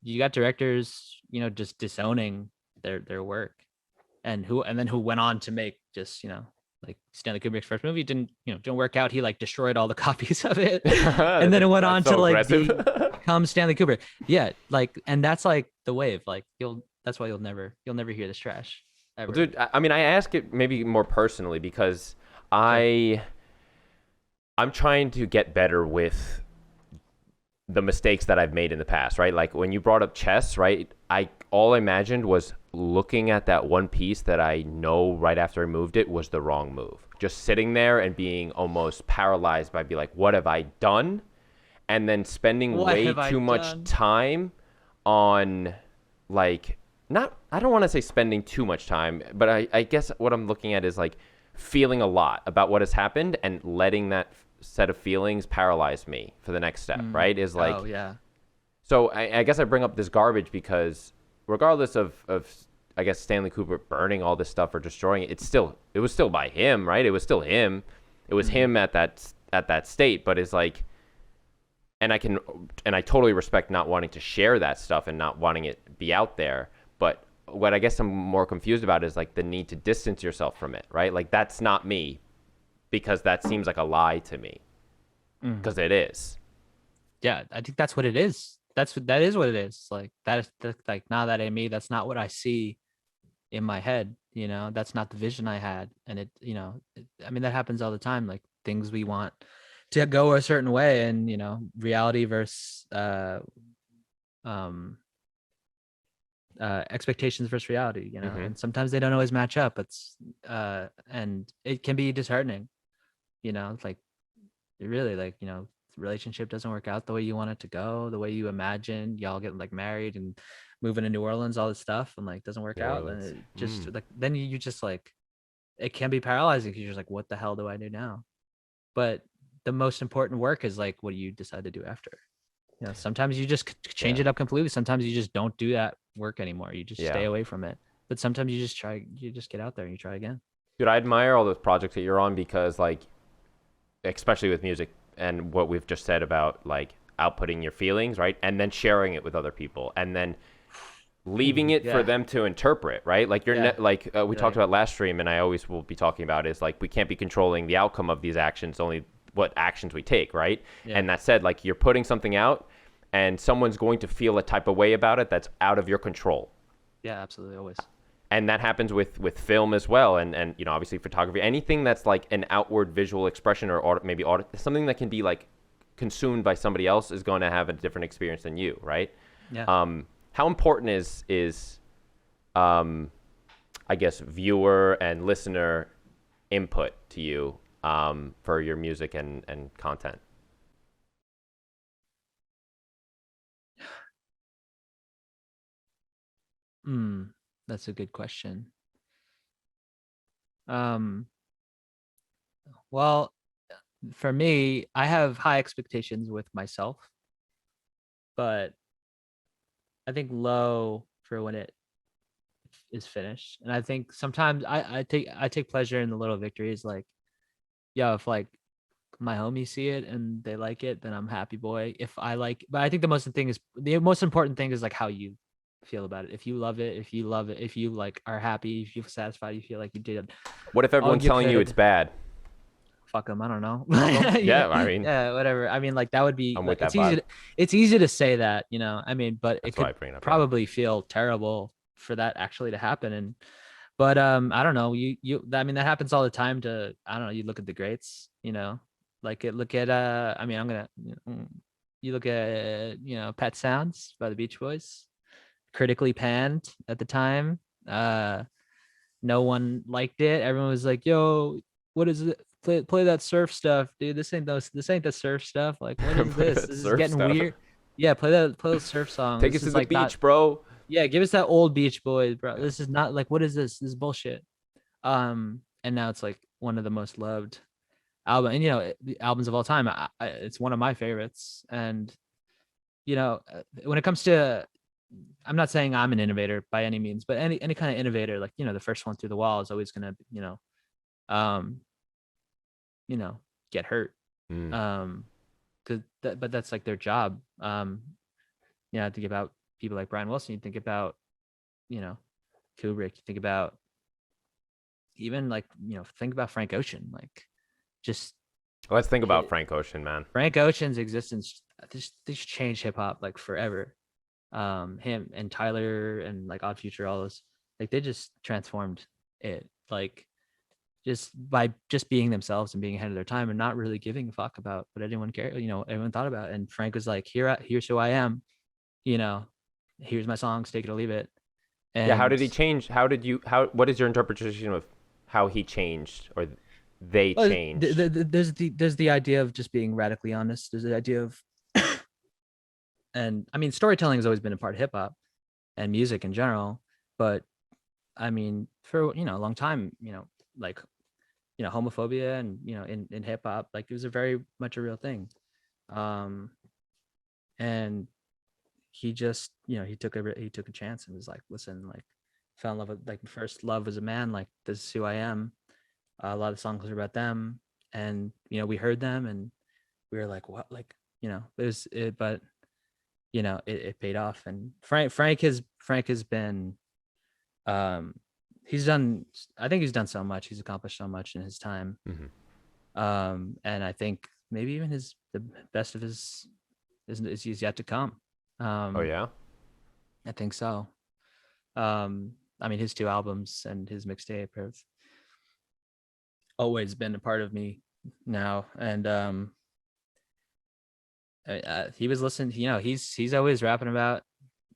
You got directors, just disowning their work, and then who went on to make just, like Stanley Kubrick's first movie didn't work out. He like destroyed all the copies of it, and then it went on That's so to like aggressive. become Stanley Kubrick. Yeah, like, and that's like the wave. Like that's why you'll never hear this trash Well, ever. dude, I mean, I ask it maybe more personally because Sure. I'm trying to get better with the mistakes that I've made in the past, right? Like when you brought up chess, right? All I imagined was looking at that one piece that I know right after I moved it was the wrong move. Just sitting there and being almost paralyzed by be like, what have I done? And then spending What way have I too much done? time on like not I don't want to say spending too much time, but I guess what I'm looking at is like feeling a lot about what has happened and letting that set of feelings paralyze me for the next step, right? Is like Oh yeah. so I guess I bring up this garbage because regardless of I guess Stanley Kubrick burning all this stuff or destroying it, it was still by him, right? It was still him. It was him at that state, but it's like and I totally respect not wanting to share that stuff and not wanting it be out there. But what I guess I'm more confused about is like the need to distance yourself from it, right? Like that's not me because that seems like a lie to me because it is. Yeah, I think that's what it is. That is what it is. Like that's like, nah, that ain't me. That's not what I see in my head. That's not the vision I had. And I mean, that happens all the time. Like things we want to go a certain way, and reality versus um expectations versus reality. Mm-hmm. And sometimes they don't always match up. And it can be disheartening. Like it really, like, relationship doesn't work out the way you want it to go, the way you imagine. Y'all get like married and moving to New Orleans, all this stuff, and like doesn't work New out. And Orleans. it just like, then you just like, it can be paralyzing because you're just like, what the hell do I do now? But the most important work is like, what do you decide to do after? Sometimes you just change Yeah. it up completely. Sometimes you just don't do that work anymore. You just Yeah. stay away from it. But sometimes you just get out there and you try again. Dude, I admire all those projects that you're on because like especially with music and what we've just said about like outputting your feelings, right? And then sharing it with other people and then leaving it for Yeah. them to interpret, right? Like Yeah. we talked about last stream and I always will be talking about is like we can't be controlling the outcome of these actions, only what actions we take, right? Yeah. And that said, like you're putting something out and someone's going to feel a type of way about it that's out of your control. Yeah, absolutely. Always. And that happens with film as well, and obviously photography, anything that's like an outward visual expression or maybe something that can be like consumed by somebody else is going to have a different experience than you, right? Yeah. How important is I guess viewer and listener input to you for your music and content? That's a good question. Um, well, for me, I have high expectations with myself, but I think low for when it is finished. And I think sometimes I take pleasure in the little victories. Like, yeah, if like my homies see it and they like it, then I'm happy boy. If I like, but I think the most important thing is like how you feel about it. If you love it, if you like are happy, if you feel satisfied, you feel like you did What if all everyone's you telling you it's could. bad? Fuck them. I don't know. Yeah, I mean, Yeah, whatever. I mean, like that would be I'm with like, that vibe. it's easy to say that, I mean, but it That's why could I bring it up. Yeah. probably feel terrible for that actually to happen. And but I don't know. I mean, that happens all the time to, I don't know, you look at the greats, like look at I mean, you look at, Pet Sounds by the Beach Boys, critically panned at the time. No one liked it. Everyone was like, "Yo, what is it? Play that surf stuff, dude. This ain't the surf stuff. Like, what is Play this? that This is surf getting stuff. weird." Yeah, play those surf songs. Take This us to is the like not. beach, bro. Yeah, give us that old Beach Boys, bro. Yeah. This is not like, what is this? This is bullshit. And now it's like one of the most loved the albums of all time. It's one of my favorites. And when it comes to I'm not saying I'm an innovator by any means, but any kind of innovator, like, the first one through the wall is always gonna, um, get hurt. Mm. Um, but that's like their job. Think about people like Brian Wilson. You think about, you know, Kubrick. You think about even like, think about Frank Ocean. Like, just Let's think about Frank Ocean, man. Frank Ocean's existence. This changed hip hop like forever. Him and Tyler and like Odd Future, all those, like, they just transformed it. Like, just by just being themselves and being ahead of their time and not really giving a fuck about what anyone cared, everyone thought about. And Frank was like, here's who I am, here's my songs, take it or leave it. And Yeah, how did he change? What is your interpretation of how he changed or they changed? There's the idea of just being radically honest. There's the idea of, and I mean, storytelling has always been a part of hip hop and music in general. But I mean, for, a long time, like, homophobia and, in hip hop, like, it was a very much a real thing. And he just, he took a chance and was like, listen, like, fell in love with, like, first love as a man, like, this is who I am. A lot of songs are about them, and, we heard them and we were like, what, like, but it paid off. And Frank has been, he's done, I think he's done so much, he's accomplished so much in his time. And I think maybe even the best of his is yet to come. Oh yeah, I think so. I mean, his 2 albums and his mixtape have always been a part of me now. And he was listening, he's always rapping about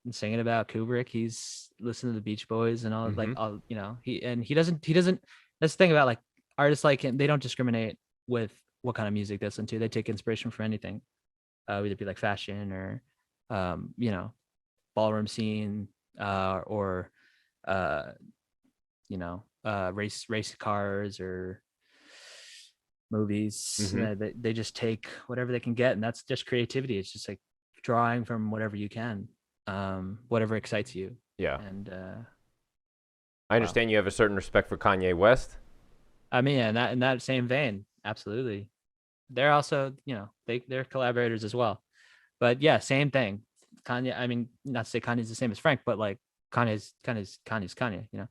and singing about Kubrick. He's listening to the Beach Boys and all, like, all, he doesn't, that's the thing about, like, artists like him, they don't discriminate with what kind of music they listen to. They take inspiration from anything, whether it be like fashion or, ballroom scene, or, race cars or movies. They just take whatever they can get, and that's just creativity. It's just like drawing from whatever you can, whatever excites you. Yeah. And I understand you have a certain respect for Kanye West. I mean, in that same vein, absolutely. They're also, they're collaborators as well. But yeah, same thing. Kanye, I mean, not to say Kanye's the same as Frank, but like, Kanye's Kanye,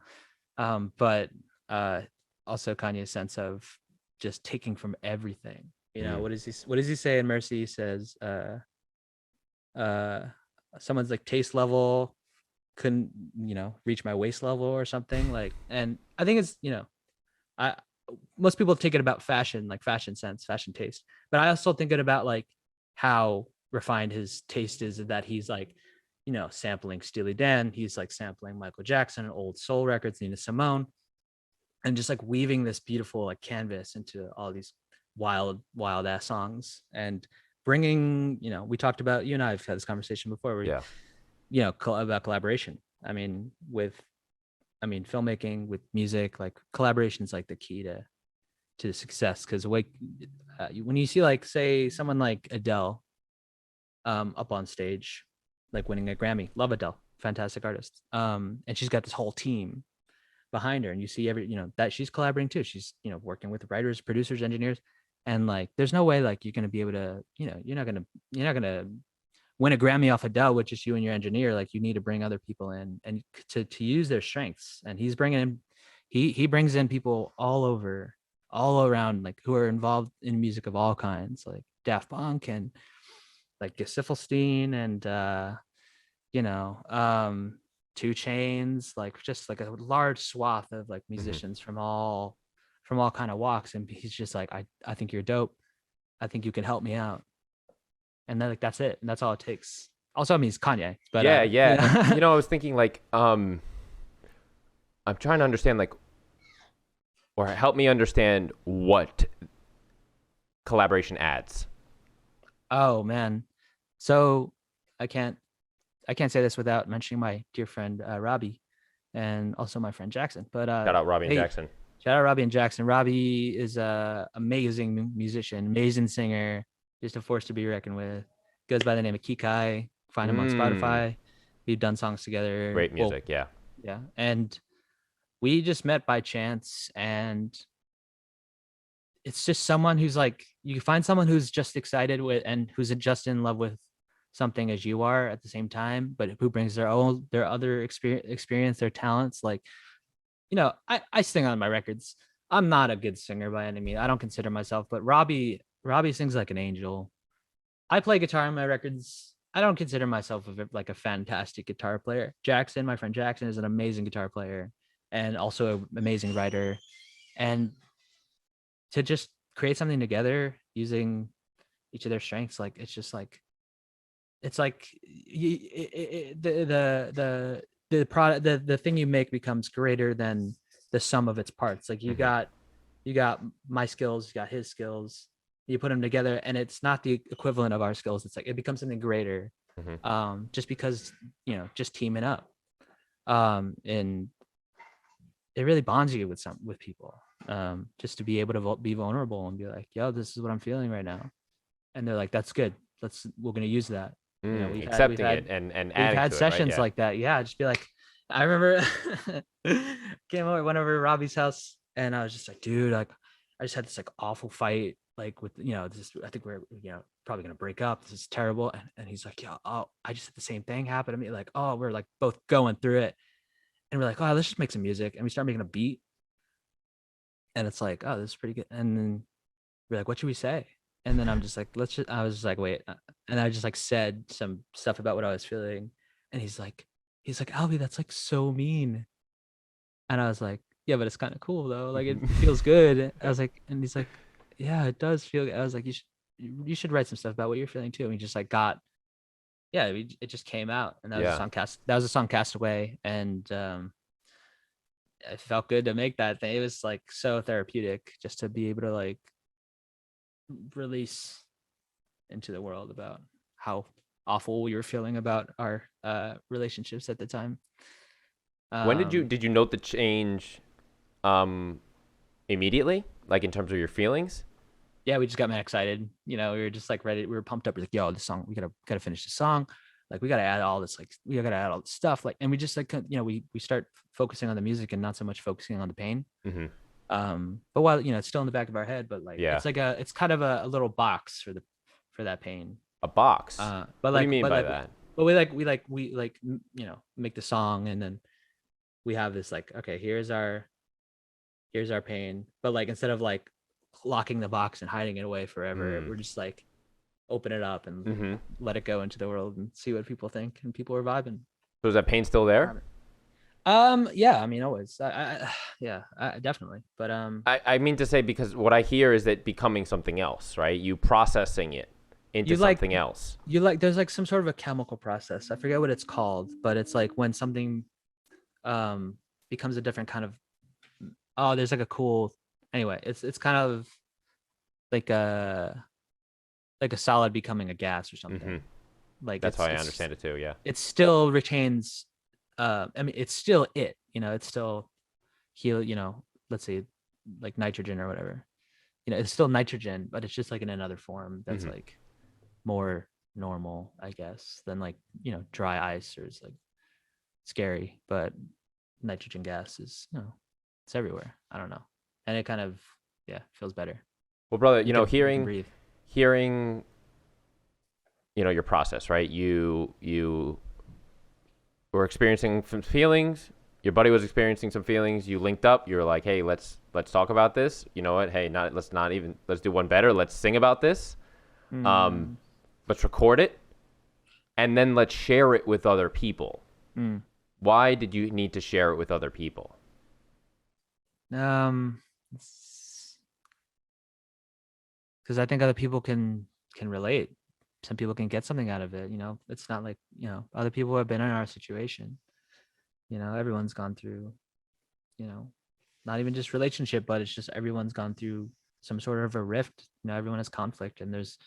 but also Kanye's sense of just taking from everything. What does he say in Mercy? He says, someone's like taste level couldn't, reach my waist level or something, like. And I think it's, most people take it about fashion, like fashion sense, fashion taste, but I also think it about like how refined his taste is, that he's like, sampling Steely Dan, he's like sampling Michael Jackson, old soul records, Nina Simone, and just like weaving this beautiful like canvas into all these wild ass songs. And bringing, we talked about, you and I have had this conversation before where, about collaboration. I mean, filmmaking with music, like, collaboration is like the key to success. Because when you see, like, say someone like Adele up on stage, like winning a Grammy, love Adele, fantastic artist, and she's got this whole team behind her, and you see that she's collaborating too. She's working with writers, producers, engineers, and like, there's no way like you're going to be able to, you're not going to win a Grammy off Adele with just you and your engineer. Like, you need to bring other people in and to use their strengths. And he's bringing in, he brings in people all around, like, who are involved in music of all kinds, like Daft Punk and like Gesiffelstein and 2 Chainz, like, just like a large swath of like musicians from all kind of walks. And he's just like, I think you're dope. I think you can help me out. And then, like, that's it. And that's all it takes. Also, I mean, he's Kanye. But yeah. I was thinking like, I'm trying to understand, like, or help me understand what collaboration adds. Oh man. So I can't say this without mentioning my dear friend Robbie, and also my friend Jackson. But Shout out Robbie and Jackson. Shout out Robbie and Jackson. Robbie is a amazing musician, amazing singer, just a force to be reckoned with. Goes by the name of Kikai. Find him on Spotify. We've done songs together. Great music. Yeah. Yeah. And we just met by chance, and it's just someone who's like, you find someone who's just excited with and who's just in love with something as you are at the same time, but who brings their other experience, their talents. Like, I sing on my records. I'm not a good singer by any means. I don't consider myself, but Robbie sings like an angel. I play guitar on my records. I don't consider myself like a fantastic guitar player. Jackson, my friend Jackson, is an amazing guitar player and also an amazing writer. And to just create something together using each of their strengths, like it's like the product, the thing you make becomes greater than the sum of its parts. Like you got my skills, you got his skills, you put them together, and it's not the equivalent of our skills. It's like it becomes something greater, just because just teaming up, and it really bonds you with people, just to be able to be vulnerable and be like, yo, this is what I'm feeling right now, and they're like, that's good, we're gonna use that. Accepting it and we've adding had to sessions it, right? like that. Yeah, just be like, I remember went over to Robbie's house, and I was just like, dude, like I just had this like awful fight, like with this, I think we're probably gonna break up, this is terrible. And he's like, yeah, oh, I just had the same thing happen to me. Like, oh, we're like both going through it, and we're like, oh, let's just make some music. And we start making a beat, and it's like, oh, this is pretty good. And then we're like, what should we say? And then I'm just like, I was just like, wait. And I just like said some stuff about what I was feeling. And he's like, Albie, that's like so mean. And I was like, yeah, but it's kind of cool though. Like it feels good. I was like, and he's like, yeah, it does feel good. I was like, you should write some stuff about what you're feeling too. And we just like it just came out. And that was a song Castaway. And it felt good to make that thing. It was like so therapeutic just to be able to like release into the world about how awful we were feeling about our relationships at the time. When did you note the change immediately, like in terms of your feelings? Yeah, we just got mad excited. We were just like ready. We were pumped up. We're like, yo, this song, we gotta finish the song. Like we gotta add all this, like we gotta add all this stuff. Like, and we just like we start focusing on the music and not so much focusing on the pain. But while it's still in the back of our head, but like it's kind of a little box for that pain. A box. But what do you mean by that? But we make the song, and then we have this like, okay, here's our pain, but like instead of like locking the box and hiding it away forever, we're just like open it up and let it go into the world and see what people think, and people are vibing. So is that pain still there? Yeah, I mean, always. Yeah, definitely. But I mean to say, because what I hear is that becoming something else, right? You processing it into something else. There's like some sort of a chemical process. I forget what it's called, but it's like when something becomes a different kind of, there's like a cool, anyway, it's kind of like a solid becoming a gas or something. Like that's how I understand it too. Yeah. It still retains, I mean, it's still it's still let's say like nitrogen or whatever. It's still nitrogen, but it's just like in another form that's like more normal, I guess, than like dry ice, or it's like scary. But nitrogen gas is it's everywhere. I don't know, and it kind of feels better. Well, brother, hearing your process, right? You were experiencing some feelings. Your buddy was experiencing some feelings. You linked up. You were like, hey, let's talk about this. You know what? Hey, let's do one better. Let's sing about this. Let's record it, and then let's share it with other people. Why did you need to share it with other people? Because I think other people can relate. Some people can get something out of it. It's not like other people have been in our situation. Everyone's gone through, not even just relationship, but it's just everyone's gone through some sort of a rift. Everyone has conflict, and there's,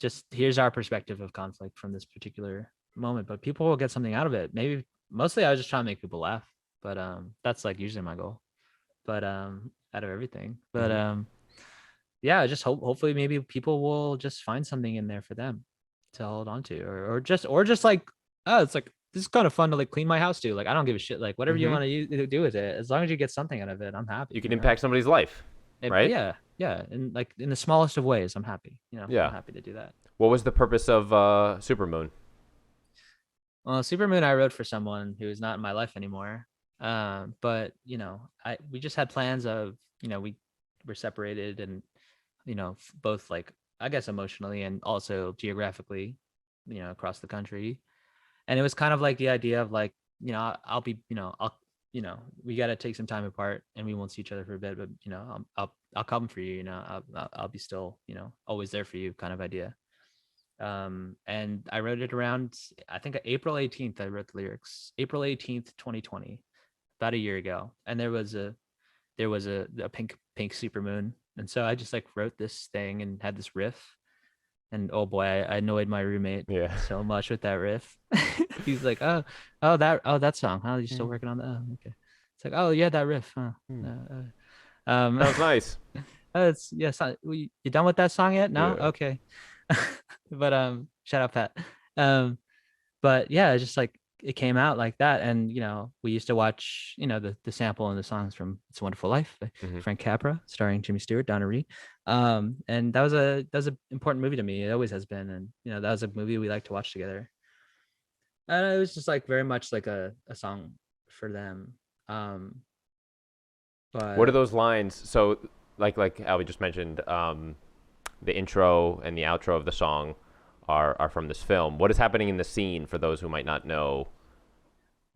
just here's our perspective of conflict from this particular moment, but people will get something out of it. Maybe mostly I was just trying to make people laugh, but that's like usually my goal, but out of everything. But yeah, just hopefully maybe people will just find something in there for them to hold on to, or just like oh, it's like this is kind of fun to like clean my house too. Like I don't give a shit. Like whatever you Hmm. want to do with it, as long as you get something out of it, I'm happy. You can You know. impact somebody's life, right? Yeah, yeah, and like in the smallest of ways, I'm happy. You know, I'm Yeah. happy to do that. What was the purpose of Supermoon? Well, Supermoon I wrote for someone who is not in my life anymore. But you know, I we just had plans of we were separated and both like I guess emotionally and also geographically, across the country. And it was kind of like the idea of like I'll be we got to take some time apart and we won't see each other for a bit, but I'll come for you. I'll be still always there for you kind of idea. And I wrote it around, I think April 18th. I wrote the lyrics April 18th, 2020, about a year ago. And there was a pink supermoon, and so I just like wrote this thing and had this riff. And oh boy, I annoyed my roommate Yeah. so much with that riff. He's like, that song, huh? You're still working on that? Oh, okay. It's like, oh yeah, that riff, huh? That was nice. It's yes. You done with that song yet? No. Yeah. Okay. But shout out Pat. Um, but yeah, it's just like it came out like that, and we used to watch the sample and the songs from It's a Wonderful Life by Hmm. Frank Capra, starring Jimmy Stewart, Donna Reed. And that was an important movie to me. It always has been, and that was a movie we like to watch together. And it was just like very much like a song for them. What are But those lines? So, like Albie just mentioned, the intro and the outro of the song are from this film. What is happening in the scene for those who might not know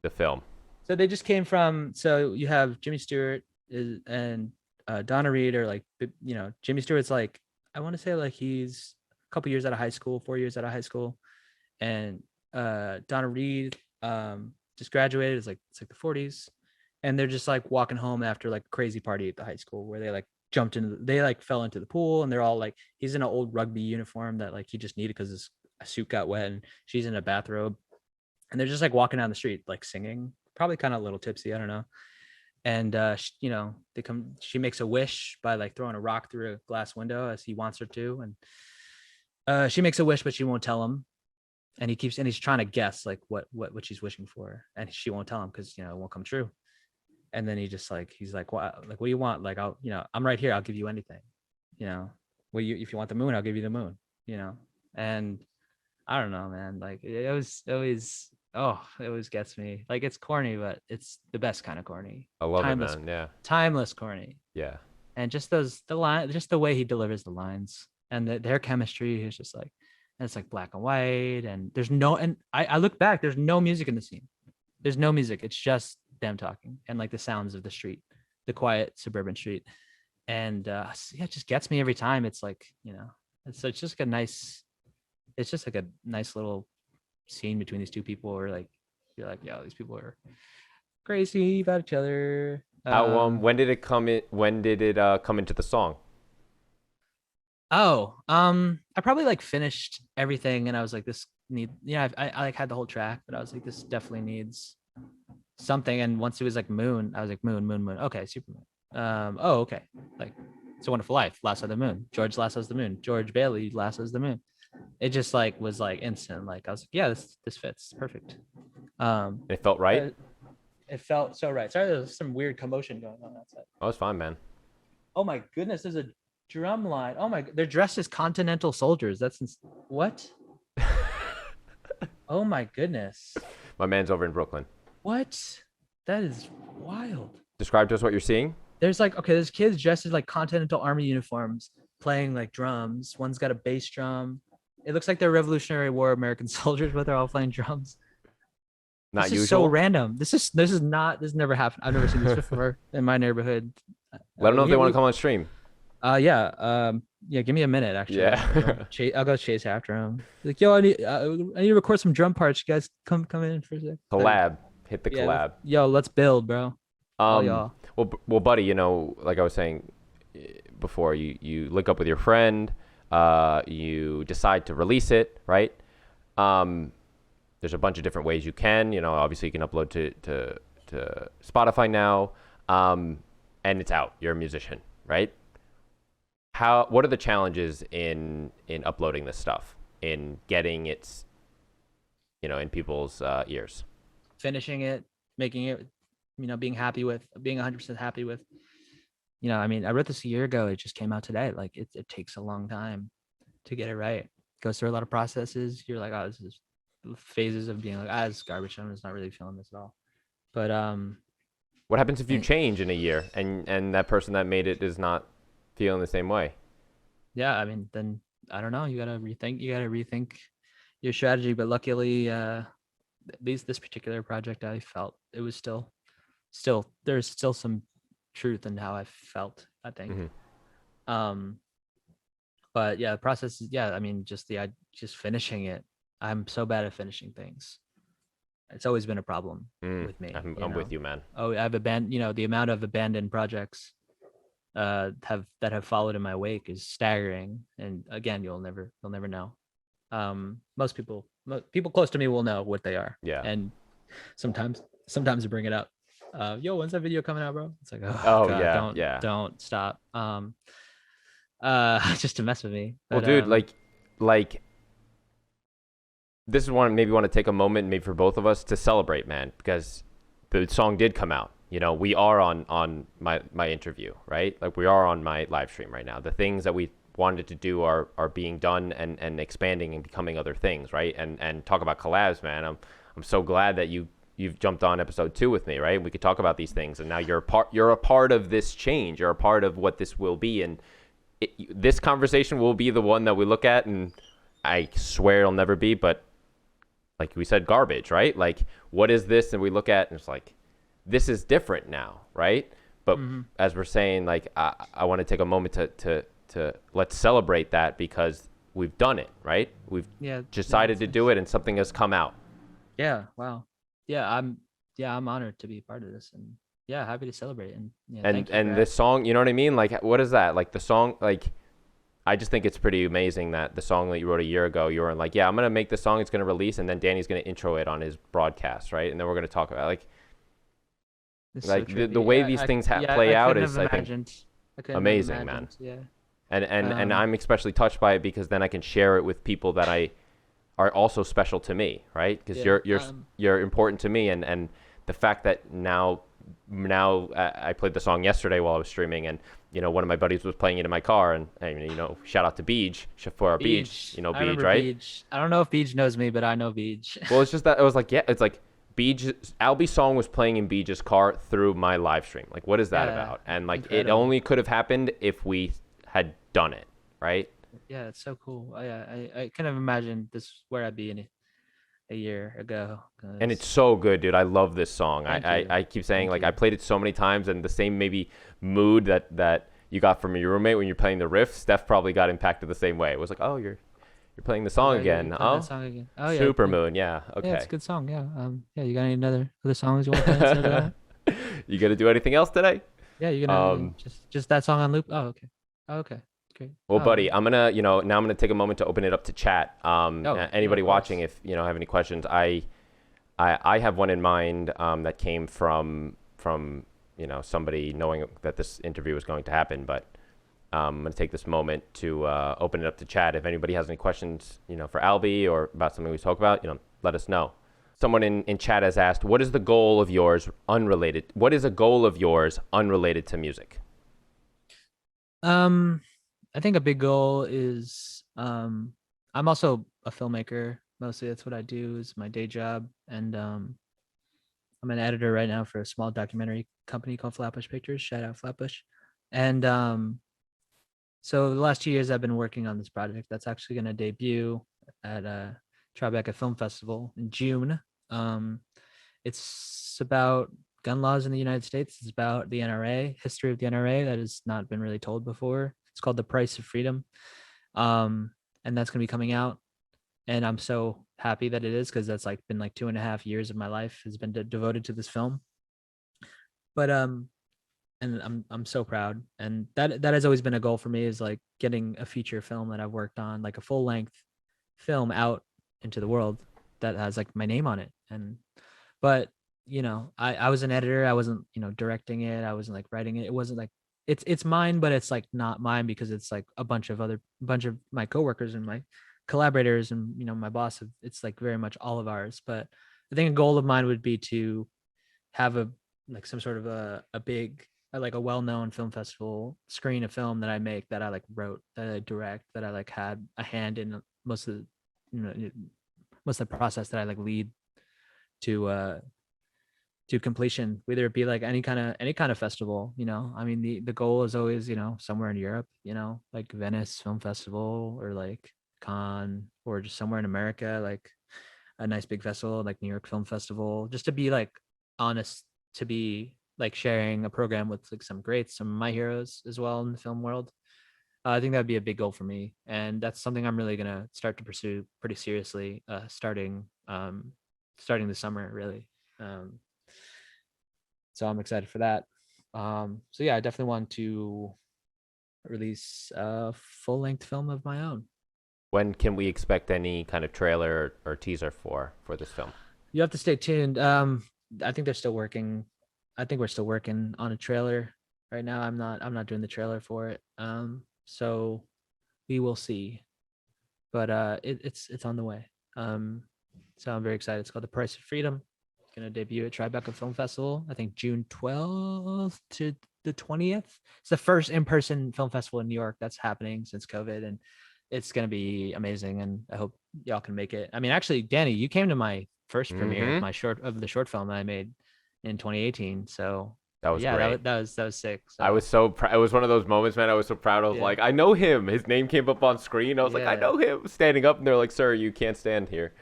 the film? so they just came from. So you have Jimmy Stewart and Donna Reed, or like Jimmy Stewart's like I want to say like he's a couple years out of high school, 4 years out of high school, and Donna Reed just graduated. It's like the 40s, and they're just like walking home after like a crazy party at the high school where they like they like fell into the pool, and they're all like he's in an old rugby uniform that like he just needed because his suit got wet, and she's in a bathrobe, and they're just like walking down the street like singing, probably kind of a little tipsy, I don't know. And she makes a wish by like throwing a rock through a glass window as he wants her to, and she makes a wish but she won't tell him, and he's trying to guess like what she's wishing for, and she won't tell him because it won't come true. And then he's like what do you want? Like I'm right here, I'll give you anything. If you want the moon, I'll give you the moon. And I don't know, man, like it was always, oh, it always gets me. Like it's corny, but it's the best kind of corny. I love Timeless, it, man. Yeah. timeless corny. Yeah. And just just the way he delivers the lines, and their chemistry is just like, and it's like black and white, and I look back, there's no music in the scene. There's no music. It's just them talking and like the sounds of the street, the quiet suburban street. And yeah, it just gets me every time. It's like, it's just like it's just like a nice little scene between these two people, where like you're like, yeah, these people are crazy about each other. How when did it come in? When did it come into the song? I probably like finished everything, and I was like, this I like had the whole track, but I was like, this definitely needs something. And once it was like moon, I was like, moon, moon, moon. Okay, Superman. Oh, okay. Like It's a Wonderful Life, Last of the Moon. George lassos the moon. George Bailey lassos the moon. It just like was like instant. Like I was like, yeah, this fits perfect. It felt right. It felt so right. Sorry, there's some weird commotion going on outside. Oh, it's fine, man. Oh my goodness, there's a drum line. Oh my, they're dressed as Continental soldiers. What? Oh my goodness. My man's over in Brooklyn. What? That is wild. Describe to us what you're seeing. There's kids dressed as like Continental Army uniforms playing like drums. One's got a bass drum. It looks like they're Revolutionary War American soldiers, but they're all playing drums. Not This usual. is so random. This never happened. I've never seen this before in my neighborhood. Let them know if they want to come on stream. Yeah. Give me a minute. Actually, Yeah. I'll go chase after him. Like, yo, I need to record some drum parts. You guys come in for a sec. Collab. Hit the Yeah, collab. yo, let's build, bro. Y'all. Well, buddy, like I was saying before, you link up with your friend, you decide to release it, right? There's a bunch of different ways you can. Obviously you can upload to Spotify now, and it's out. You're a musician, right? What are the challenges in uploading this stuff, in getting its in people's ears. Finishing it, making it, being 100% happy with, I mean, I wrote this a year ago. It just came out today. Like it takes a long time to get it right. Goes through a lot of processes. You're like, oh, this is phases of being like, it's garbage. I'm just not really feeling this at all. But what happens if you change in a year and that person that made it is not feeling the same way? Yeah, I mean, then I don't know. You gotta rethink your strategy. But luckily, at least this particular project, I felt it was still there's still some truth in how I felt, I think. Mm-hmm. But yeah, the process is, I mean, just finishing it. I'm so bad at finishing things. It's always been a problem with me. I'm with you, man. Oh, I've abandoned, the amount of abandoned projects have followed in my wake is staggering. And again, you'll never know. Most people close to me will know what they are. Yeah. And sometimes I bring it up. Yo, when's that video coming out, bro? It's like, oh God, yeah, don't stop. Just to mess with me. But, well, dude, like this is one maybe want to take a moment, maybe for both of us, to celebrate, man, because the song did come out. We are on my interview, right? Like we are on my live stream right now. The things that we wanted to do are being done and expanding and becoming other things, right? And talk about collabs, man. I'm so glad that you've jumped on episode 2 with me, right? We could talk about these things, and now you're a part of this change. You're a part of what this will be, and this conversation will be the one that we look at, and I swear it'll never be, but like we said, garbage, right? Like, what is this? And we look at, and it's like, this is different now, right? But as we're saying, like, I want to take a moment to let's celebrate that, because we've done it, right? We've decided to do it, and something has come out. Yeah. Wow. Yeah. I'm honored to be part of this, and happy to celebrate. And this song, you know what I mean? Like, what is that? Like the song, like, I just think it's pretty amazing that the song that you wrote a year ago, you were like, I'm going to make this song, it's going to release, and then Danny's going to intro it on his broadcast, right? And then we're going to talk about the way these things play out is, I think, amazing, man. Yeah. And I'm especially touched by it, because then I can share it with people that are also special to me, right? Because you're important to me, and the fact that now I played the song yesterday while I was streaming, and one of my buddies was playing it in my car, and shout out to Beej for our Beej, Beej, right? Beej. I don't know if Beej knows me, but I know Beej. Well, it's just that it was like, it's like Beej, Albie's song was playing in Beej's car through my live stream. Like, what is that about? And like, incredible. It only could have happened if we had done it, right? Yeah, it's so cool. I kind of imagined this where I'd be in a year ago. And it's so good, dude. I love this song. I keep saying, I played it so many times, and the same maybe mood that you got from your roommate when you're playing the riff, Steph probably got impacted the same way. It was like, oh, you're playing the song again. Oh, oh yeah. Supermoon. Yeah. Okay. Yeah, it's a good song. Yeah. You got any other songs you want to play instead of that? You gonna do anything else today? Yeah, you're gonna just that song on loop. Oh, okay. Great. Well, buddy, I'm gonna now I'm gonna take a moment to open it up to chat. Anybody watching, if have any questions, I have one in mind that came from somebody knowing that this interview was going to happen, but I'm gonna take this moment to open it up to chat. If anybody has any questions, for Albie or about something we spoke about, let us know. Someone in chat has asked, what is a goal of yours unrelated to music? I think a big goal is I'm also a filmmaker. Mostly that's what I do, is my day job. And I'm an editor right now for a small documentary company called Flatbush Pictures. Shout out Flatbush. And so the last 2 years I've been working on this project that's actually going to debut at Tribeca Film Festival in June. It's about gun laws in the United States. It's about the NRA, history of the NRA that has not been really told before. It's called The Price of Freedom. And that's going to be coming out. And I'm so happy that it is, because that's been 2.5 years of my life has been devoted to this film. But and I'm so proud. And that has always been a goal for me, is getting a feature film that I've worked on, a full length film out into the world that has my name on it. But I was an editor. I wasn't directing it. I wasn't writing it. It wasn't it's mine, but it's not mine, because it's a bunch of my coworkers and my collaborators and my boss, it's like very much all of ours. But I think a goal of mine would be to have a like some sort of a big like a well-known film festival screen a film that I make, that I like wrote, that I direct, that I like had a hand in most of the most of the process, that I like lead to completion, whether it be like any kind of festival. I mean, the goal is always, somewhere in Europe, like Venice Film Festival, or like Cannes, or just somewhere in America, like a nice big festival like New York Film Festival, just to be like honest, to be like sharing a program with like some greats, some of my heroes as well in the film world. I think that'd be a big goal for me, and that's something I'm really gonna start to pursue pretty seriously, starting this summer, really. Um, so I'm excited for that. So yeah, I definitely want to release a full length film of my own. When can we expect any kind of trailer or teaser for this film? You have to stay tuned. I think they're still working. I think we're still working on a trailer right now. I'm not doing the trailer for it. So we will see. But it's on the way. So I'm very excited. It's called The Price of Freedom. It's gonna debut at Tribeca Film Festival, I think June 12th to the 20th. It's the first in-person film festival in New York that's happening since COVID, and it's gonna be amazing. And I hope y'all can make it. I mean, actually, Danny, you came to my first premiere of Mm-hmm. the short film that I made in 2018. So That was yeah, great. that was sick. I So was so it was one of those moments, man. I was so proud of, yeah, like, I know him. His name came up on screen. I was like, I yeah, know him. Standing up, and they're like, sir, you can't stand here.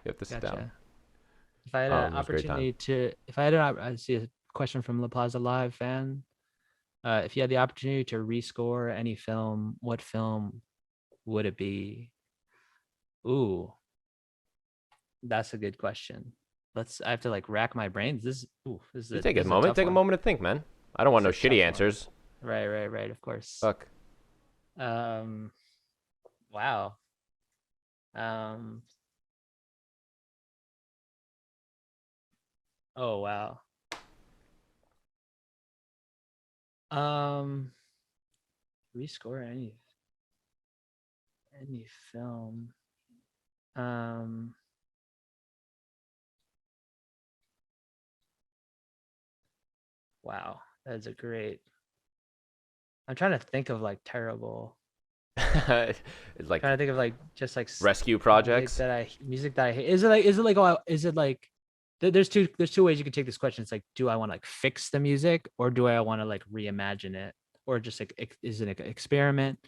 You have to sit down. gotcha. If I had an It was a great time. opportunity to, if I had an, I see a question from LaplazaLive fan. If you had the opportunity to rescore any film, what film would it be? Ooh, that's a good question. I have to like rack my brains. You take a this is a moment. tough Take a one. moment to think, man. I don't want This no is a tough shitty one. answers. Right. Of course. Fuck. Um, wow. Um, oh wow. Um, rescore any film. Um, wow. That's a great. I'm trying to think of like terrible. It's like Trying to think of like just like rescue projects. music that I hate. Is it like there's two ways you can take this question. It's like, do I want to like fix the music, or do I want to like reimagine it, or just like is it an experiment?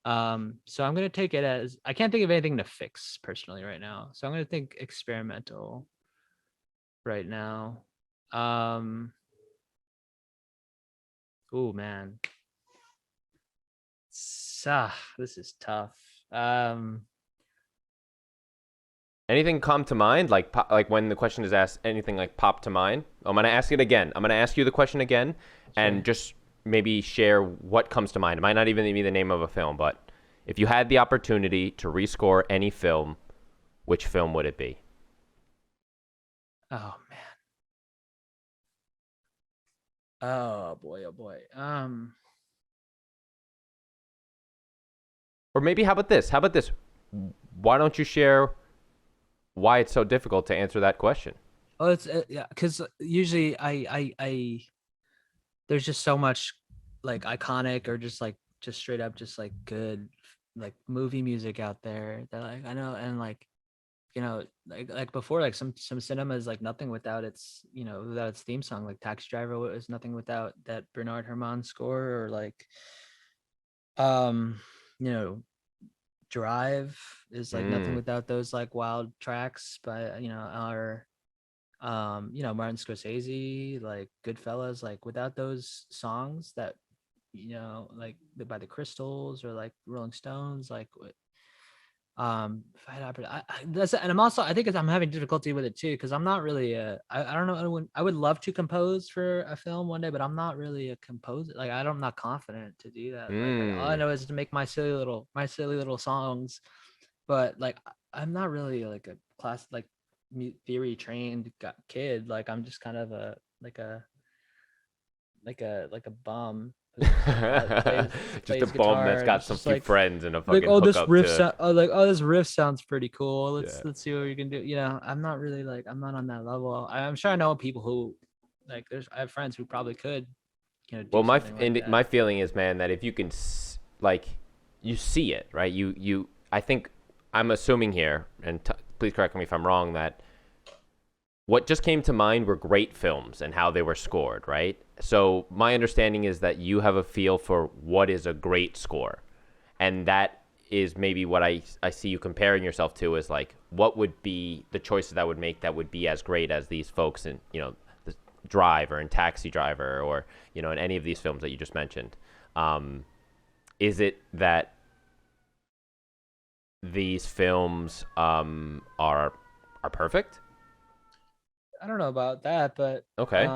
So I'm gonna take it as, I can't think of anything to fix personally right now. So I'm gonna think experimental right now. Um, oh man, this is tough. Um, Anything come to mind? Like when the question is asked, anything like pop to mind? I'm gonna ask it again. I'm gonna ask you the question again, and sure. just maybe share what comes to mind. It might not even be the name of a film, but if you had the opportunity to rescore any film, which film would it be? Oh man. Oh boy, oh boy. Or maybe how about this? How about this? Why don't you share why it's so difficult to answer that question? Oh, it's yeah, because usually there's just so much like iconic, or just straight up just like good like movie music out there that like I know. And like like before, like some cinema is like nothing without its without its theme song. Like Taxi Driver was nothing without that Bernard Herrmann score, or like um you know Drive is like nothing Mm. without those like wild tracks by our Martin Scorsese, like Goodfellas. Like without those songs that like by the Crystals or like Rolling Stones, like if I had that's, and I think I'm having difficulty with it too, because I'm not really I don't know, I would love to compose for a film one day, but I'm not really a composer. Like I'm not confident to do that. Like all I Mm. know is to make my silly little songs, but like I'm not really like a class like theory trained kid. Like I'm just kind of a like a bum. Just a plays bum guitar, that's and got it's some just few like friends and a like fucking oh this hookup riff to. sound like oh this riff sounds pretty cool. Yeah. Let's see what we can do. I'm not really like I'm not on that level. I'm sure I know people who like I have friends who probably could Well, do something like that. my feeling is, man, that if you can like you see it, right? I think I'm assuming here, and please correct me if I'm wrong, that what just came to mind were great films and how they were scored, right? So my understanding is that you have a feel for what is a great score, and that is maybe what I see you comparing yourself to is like what would be the choices that would make that would be as great as these folks in the Drive or in Taxi Driver or in any of these films that you just mentioned. Is it that these films are perfect? I don't know about that, but Okay.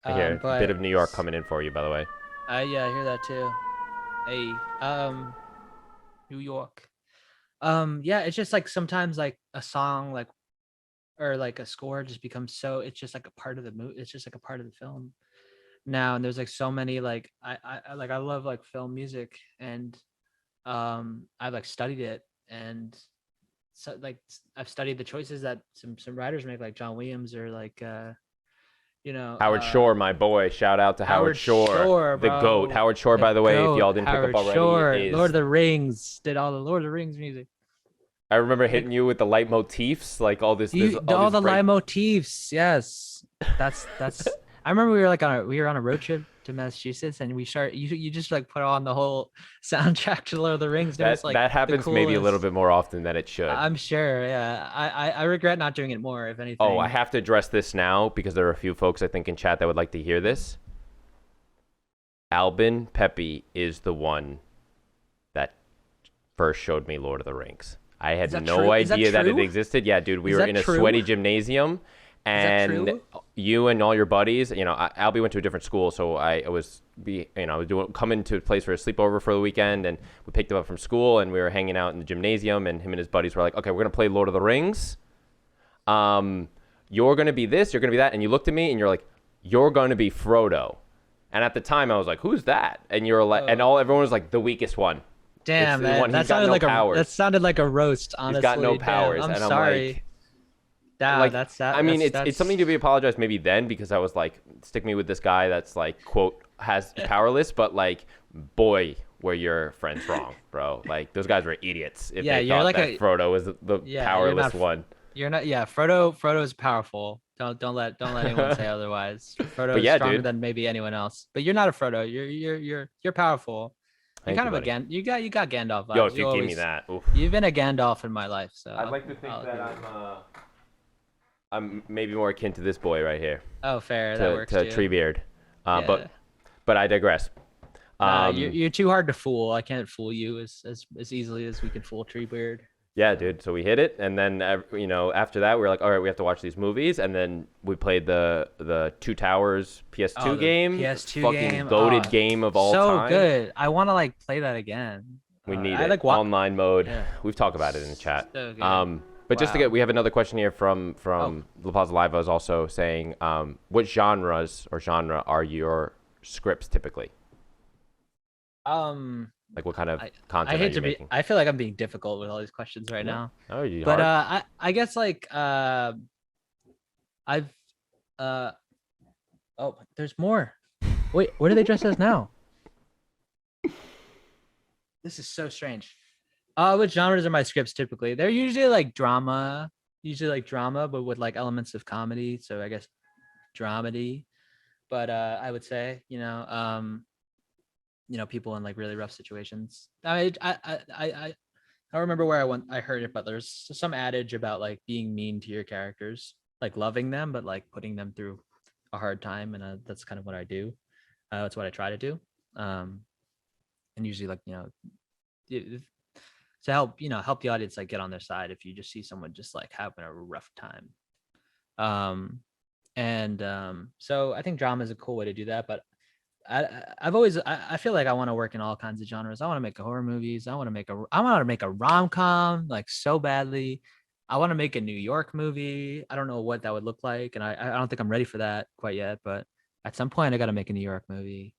I hear a bit but of New York coming in for you, by the way. yeah, I hear that too. Hey, New York. Yeah, it's just like sometimes like a song like or like a score just becomes so it's just like a part of the movie. It's just like a part of the film now, and there's like so many like I love like film music, and I've like studied it, and so like I've studied the choices that some writers make, like John Williams or like you know Howard uh Shore, my boy. Shout out to Howard Howard Shore, Shore, the GOAT. bro. Howard Shore, The by the way, if y'all goat, didn't pick up Howard already, Shore. Lord is of the Rings did all the Lord of the Rings music. I remember Like hitting you with the leitmotifs, like all this, all all these the great. leitmotifs. Yes, that's. I remember we were on a road trip to Massachusetts, and you just like put on the whole soundtrack to Lord of the Rings. And it was like That the happens maybe a little coolest. bit more often than it should. I'm sure. Yeah, I regret not doing it more. If Oh, I anything. have to address this now because there are a few folks I think in chat that would like to hear this. Albin Pepe is the one that first showed me Lord of the Rings. I had no idea that it existed. Yeah, dude, we were in a sweaty gymnasium, and you and all your buddies, Albie went to a different school, so I was coming to a place for a sleepover for the weekend, and we picked him up from school, and we were hanging out in the gymnasium, and him and his buddies were like, okay, we're gonna play Lord of the Rings. You're gonna be this, you're gonna be that, and you looked at me, and you're like, you're gonna be Frodo. And at the time, I was like, "Who's that?" And you're like, everyone was like, "The weakest one." Damn, It's the one. man, He's got no powers. that sounded like a roast. Honestly, He's got no powers, Damn, I'm and sorry. I'm like, That's that. I mean, that's, it's something to be apologized maybe then because I was like, stick me with this guy that's like quote has powerless, but like, boy, were your friends wrong, bro. Like those guys were idiots if they thought that Frodo was the powerless one. You're not. Yeah, Frodo is powerful. Don't let anyone say otherwise. Frodo But is yeah, stronger dude. than maybe anyone else. But you're not a Frodo. You're powerful. You're Thank kind you, of buddy. you got Gandalf vibes. Yo, if you give me that, oof. You've been a Gandalf in my life, so I'd like to think that I'm maybe more akin to this boy right here. Oh, fair. That works to too. Treebeard. Yeah. But I digress. You're too hard to fool. I can't fool you as easily as we can fool Treebeard. Yeah, dude. So we hit it, and then after that, we were like, all right, we have to watch these movies, and then we played the Two Towers PS2 game. PS2 fucking game, goated game of all time. So good. I want to like play that again. We need it. Online mode. Yeah. We've talked about it in the chat. So good. But just to we have another question here from LaplazaLive. I was also saying, what genre are your scripts typically? Like what kind of content are you making? I feel like I'm being difficult with all these questions right now. Oh, you but hard? I guess like I've oh, there's more. Wait, what do they dress as now? This is so strange. What genres are my scripts typically? They're usually like drama, but with like elements of comedy. So I guess dramedy. But I would say, people in like really rough situations. I don't remember where I heard it, but there's some adage about like being mean to your characters, like loving them, but like putting them through a hard time, and that's kind of what I do. That's what I try to do, and usually like to help the audience like get on their side if you just see someone just like having a rough time. So I think drama is a cool way to do that, but I feel like I want to work in all kinds of genres. I want to make horror movies. I want to make a rom-com like so badly. I want to make a New York movie. I don't know what that would look like, and I don't think I'm ready for that quite yet. But at some point, I got to make a New York movie.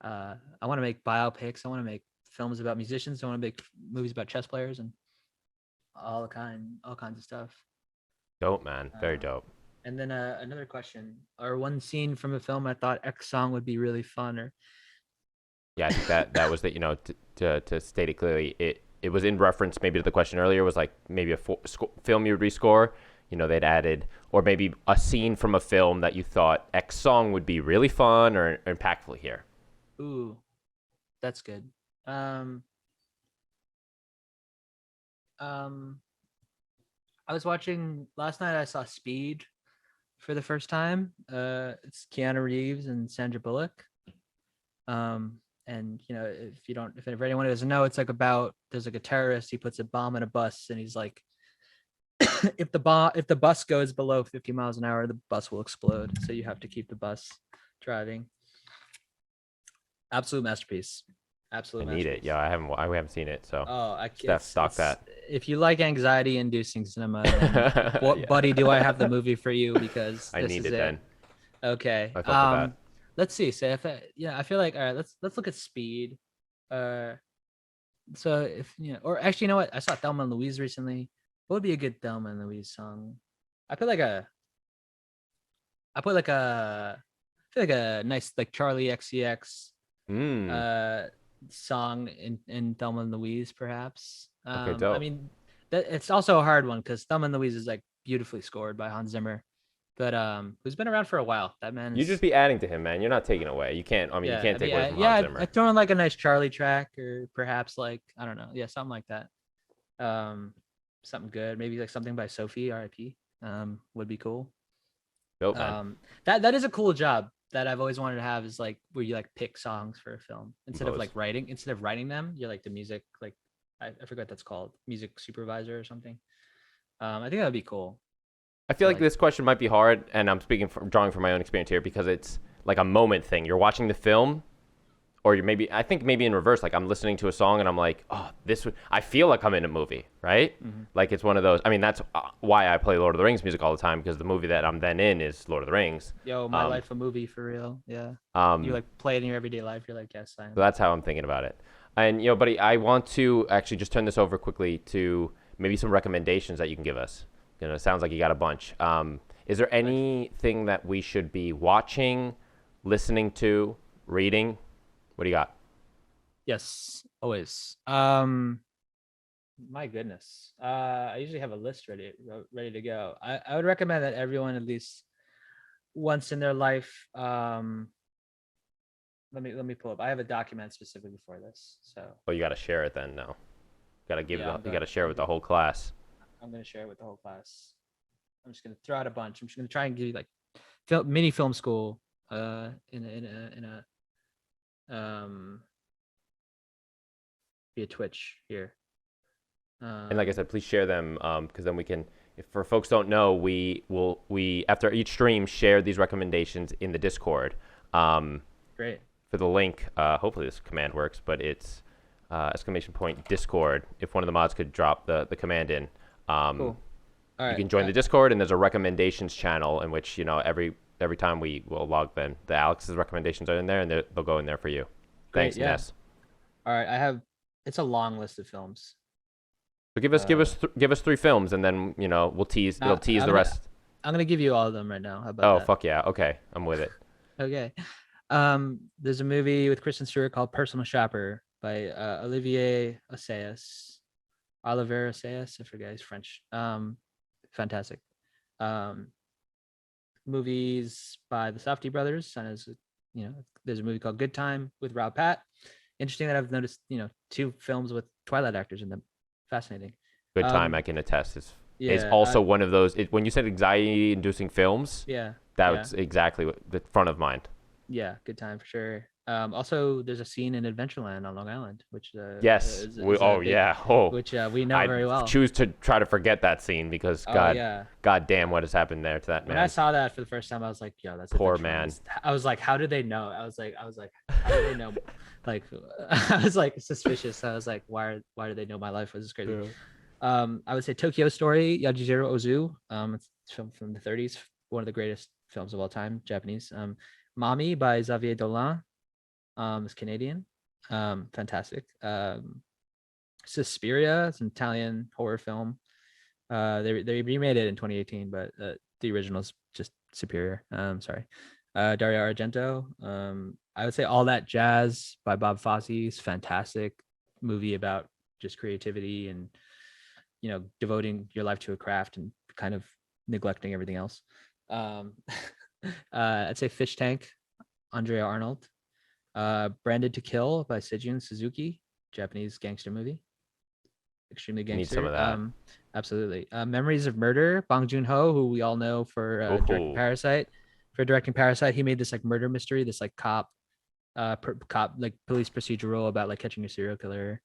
I want to make biopics. I want to make films about musicians. I want to make movies about chess players and all kinds of stuff. Dope, man. Very Uh, dope. and then another question, or one scene from a film I thought X song would be really fun, or Yeah, I think that was that. To state it clearly, it was in reference maybe to the question earlier. Was like maybe a film you would rescore. They'd added, or maybe a scene from a film that you thought X song would be really fun or impactful here. ooh, that's good. Um, I was watching last night. I saw Speed for the first time. It's Keanu Reeves and Sandra Bullock. And if anyone doesn't know, it's like about there's like a terrorist. He puts a bomb in a bus, and he's like, if the bus goes below 50 miles an hour, the bus will explode. So you have to keep the bus driving. Absolute masterpiece. Absolute. I need it. Yeah, I haven't seen it, so I can't stock that. If you like anxiety-inducing cinema, Yeah. buddy, do I have the movie for you? Because I need it then. Okay. I fuck with that. Let's see. So I feel like all right. Let's look at Speed. So if or actually, you know what? I saw Thelma and Louise recently. What would be a good Thelma and Louise song? I feel like a nice like Charlie XCX song in Thelma and Louise, perhaps. Okay, dope. I mean, it's also a hard one because Thelma and Louise is like beautifully scored by Hans Zimmer, but who's been around for a while. That man. You just be adding to him, man. You're not taking away. You can't. I mean, you can't take away from Hans Zimmer. I throw in like a nice Charlie track, or perhaps like I don't know, something like that. Something good, maybe like something by Sophie, R.I.P. Would be cool. Dope, man. That is a cool job that I've always wanted to have, is like where you like pick songs for a film instead of writing them. You're like the music, like I forget what that's called, music supervisor or something. I think that would be cool. I feel like this question might be hard, and I'm drawing from my own experience here, because it's like a moment thing. You're watching the film, or I think maybe in reverse, like I'm listening to a song and I'm like, oh, I feel like I'm in a movie, right? Mm-hmm. Like it's one of those. I mean, that's why I play Lord of the Rings music all the time, because the movie that I'm then in is Lord of the Rings. Yo, my life a movie for real. Yeah. You like play it in your everyday life. You're like, yes, I am. So that's how I'm thinking about it. And buddy, I want to actually just turn this over quickly to maybe some recommendations that you can give us. It sounds like you got a bunch. Is there anything that we should be watching, listening to, reading? What do you got? Yes, always. My goodness. I usually have a list ready to go. I would recommend that everyone at least once in their life. Let me pull up. I have a document specifically for this. So. Well, you got to share it then. No, got to give it. You got to share it with the whole class. I'm gonna share it with the whole class. I'm just gonna throw out a bunch. I'm just gonna try and give you like mini film school. In a via Twitch here. And like I said, please share them, because then we can, if for folks don't know, we after each stream share these recommendations in the Discord. Great. For the link, hopefully this command works, but it's !Discord. If one of the mods could drop the command in, cool. All right. You can join the Discord, and there's a recommendations channel in which every time we will log them, the Alex's recommendations are in there, and they'll go in there for you. Great, Thanks, Ness. All right, it's a long list of films. So give us 3 films, and then we'll tease the rest. I'm gonna give you all of them right now. How about that? Fuck yeah! Okay, I'm with it. Okay, there's a movie with Kristen Stewart called Personal Shopper by Olivier Assayas. Oliver Assayas, I forget, he's French. Fantastic. Movies by the Safdie brothers, and there's a movie called Good Time with Rob Pat. Interesting that I've noticed 2 films with Twilight actors in them. Fascinating. Good Time, I can attest, is also one of those. When you said anxiety-inducing films, that's exactly the front of mind. Yeah, Good Time for sure. Also, there's a scene in Adventureland on Long Island, which yes, which we know very well. I choose to try to forget that scene because God damn, what has happened there to that man. When I saw that for the first time, I was like, yo, that's poor man. I was like, how did they know? I was like, how do they know? Like, I was like suspicious. I was like, why do they know my life? This is crazy. Yeah. I would say Tokyo Story, Yajiro Ozu. It's a film from the 30s, one of the greatest films of all time, Japanese. Mommy by Xavier Dolan. Is Canadian. Fantastic. Suspiria, it's an Italian horror film. They remade it in 2018, but the original's just superior. Sorry. Dario Argento. I would say All That Jazz by Bob Fosse is fantastic movie about just creativity and devoting your life to a craft and kind of neglecting everything else. I'd say Fish Tank, Andrea Arnold. Branded to Kill by Seijun Suzuki, Japanese gangster movie. Extremely gangster. Need some of that. Absolutely. Memories of Murder, Bong Joon-ho, who we all know for directing Parasite. For directing Parasite, he made this like murder mystery, this like cop like police procedural about like catching a serial killer.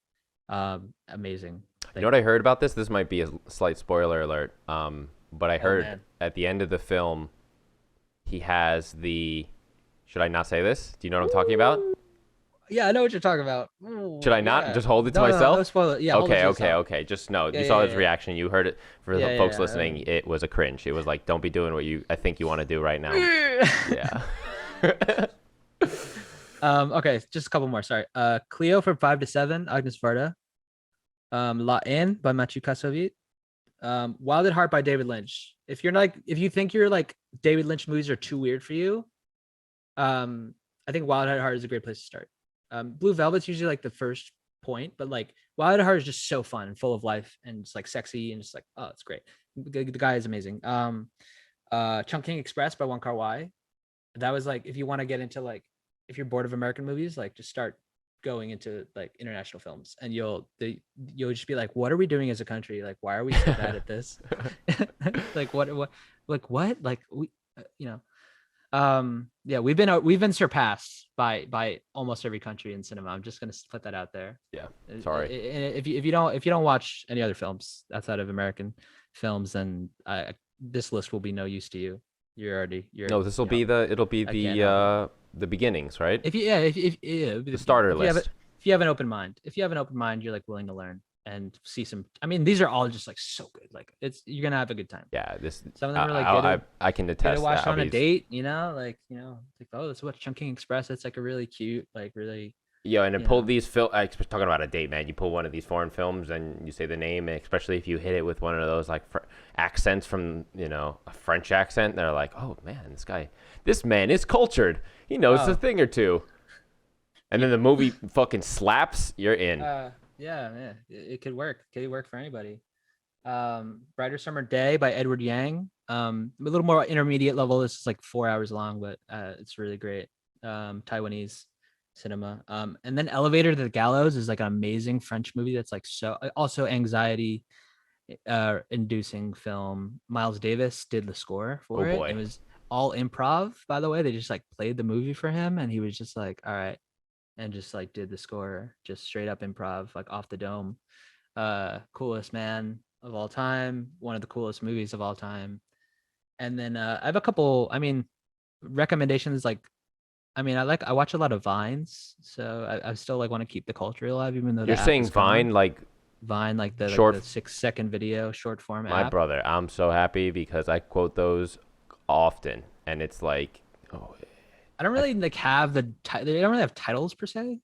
Amazing. You know what I heard about this? This might be a slight spoiler alert. But I heard at the end of the film, he has the. Should I not say this? Do you know what I'm talking about? Yeah, I know what you're talking about. Should I not just hold it to myself? No, spoil it. Yeah. Okay. Just know. You saw his reaction. You heard it. For the folks listening, it was a cringe. It was like, don't be doing what I think you want to do right now. Yeah. Okay, just a couple more. Sorry. Cleo from 5 to 7, Agnes Varda. La Haine by Mathieu Kassovitz. Wild at Heart by David Lynch. If you think your like David Lynch movies are too weird for you, I think Wild at Heart is a great place to start. Blue Velvet's usually like the first point, but like Wild at Heart is just so fun and full of life and just like sexy and just like, oh, it's great. The guy is amazing. Chungking Express by Wong Kar-wai. That was like, if you want to get into like, if you're bored of American movies, like just start going into like international films and you'll just be like, what are we doing as a country? Like, why are we so bad at this? Like what like we yeah, we've been surpassed by almost every country in cinema. I'm just gonna put that out there. Yeah, sorry. If you don't watch any other films outside of American films, then this list will be no use to you. This will be the beginnings, right? If the starter list. If you have an open mind, you're like willing to learn and see some. I mean, these are all just like so good. Like you're gonna have a good time. Yeah, some of them are like I can attest. To watch on a date, like oh, let's watch Chungking Express. It's like a really cute, like really. Yeah, and pull these talking about a date, man. You pull one of these foreign films and you say the name, and especially if you hit it with one of those like accents from a French accent, they're like, oh man, this man is cultured. He knows a thing or two. And then the movie fucking slaps. You're in. Yeah, it could work. It could work for anybody. Brighter Summer Day by Edward Yang. A little more intermediate level. This is like 4 hours long, but it's really great. Taiwanese cinema. And then Elevator to the Gallows is like an amazing French movie that's like so also anxiety inducing film. Miles Davis did the score for it. It was all improv, by the way. They just like played the movie for him and he was just like, all right, and just like did the score, just straight up improv, like off the dome. Coolest man of all time, one of the coolest movies of all time. And then I have a couple recommendations. Like I watch a lot of Vines, so I still like want to keep the culture alive, even though you're saying Vine like the short, like the 6-second video short form app. My brother, I'm so happy because I quote those often, and it's like, I don't really they don't really have titles per se.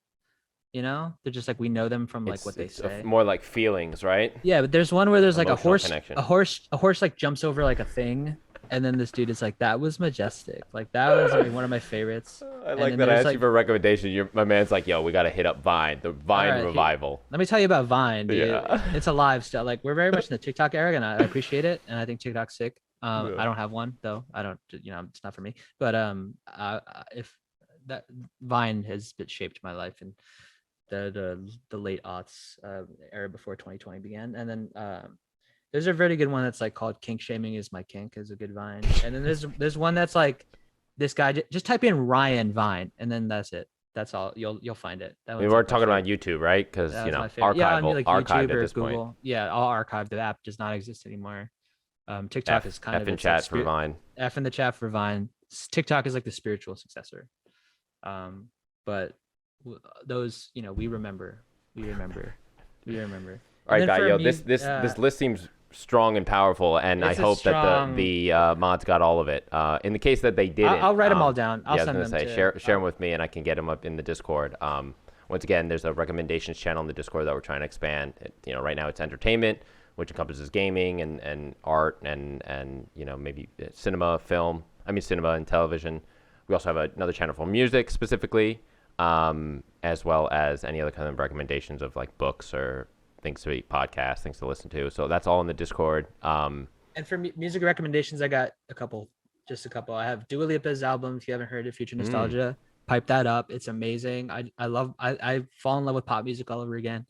They're just like we know them from like what they say. More like feelings, right? Yeah, but there's one where there's like Emotional a horse like jumps over like a thing. And then this dude is like, that was majestic. Like that was like one of my favorites. I like that. I asked you for a recommendation. My man's like, yo, we got to hit up Vine, the Vine revival. Let me tell you about Vine, dude. Yeah. It's a live stuff. Like we're very much in the TikTok era and I appreciate it. And I think TikTok's sick. I don't have one though. I don't, it's not for me, but if that Vine has shaped my life in the late aughts era before 2020 began. And then, there's a very good one that's like called Kink Shaming is My Kink is a good Vine. And then there's one that's like this guy just type in Ryan Vine and then that's it. That's all. You'll find it. We're talking about YouTube, right? Because archived at this Google. point. Yeah, all archived. The app does not exist anymore. TikTok is kind of in chat for Vine. F in the chat for Vine. TikTok is like the spiritual successor. But those, we remember. All right, guy, this list seems strong and powerful, and I It's a hope strong. that the mods got all of it. In the case that they didn't, I'll write them all down. I'll yeah, I was send gonna them say to. share them with me, and I can get them up in the Discord. Once again, there's a recommendations channel in the Discord that we're trying to expand. Right now it's entertainment, which encompasses gaming and art and maybe cinema, film. I mean cinema and television. We also have another channel for music specifically, as well as any other kind of recommendations of like books or things to eat, podcasts, things to listen to. So that's all in the Discord. And for music recommendations, I got just a couple. I have Dua Lipa's album. If you haven't heard it, Future Nostalgia, pipe that up. It's amazing. I fall in love with pop music all over again.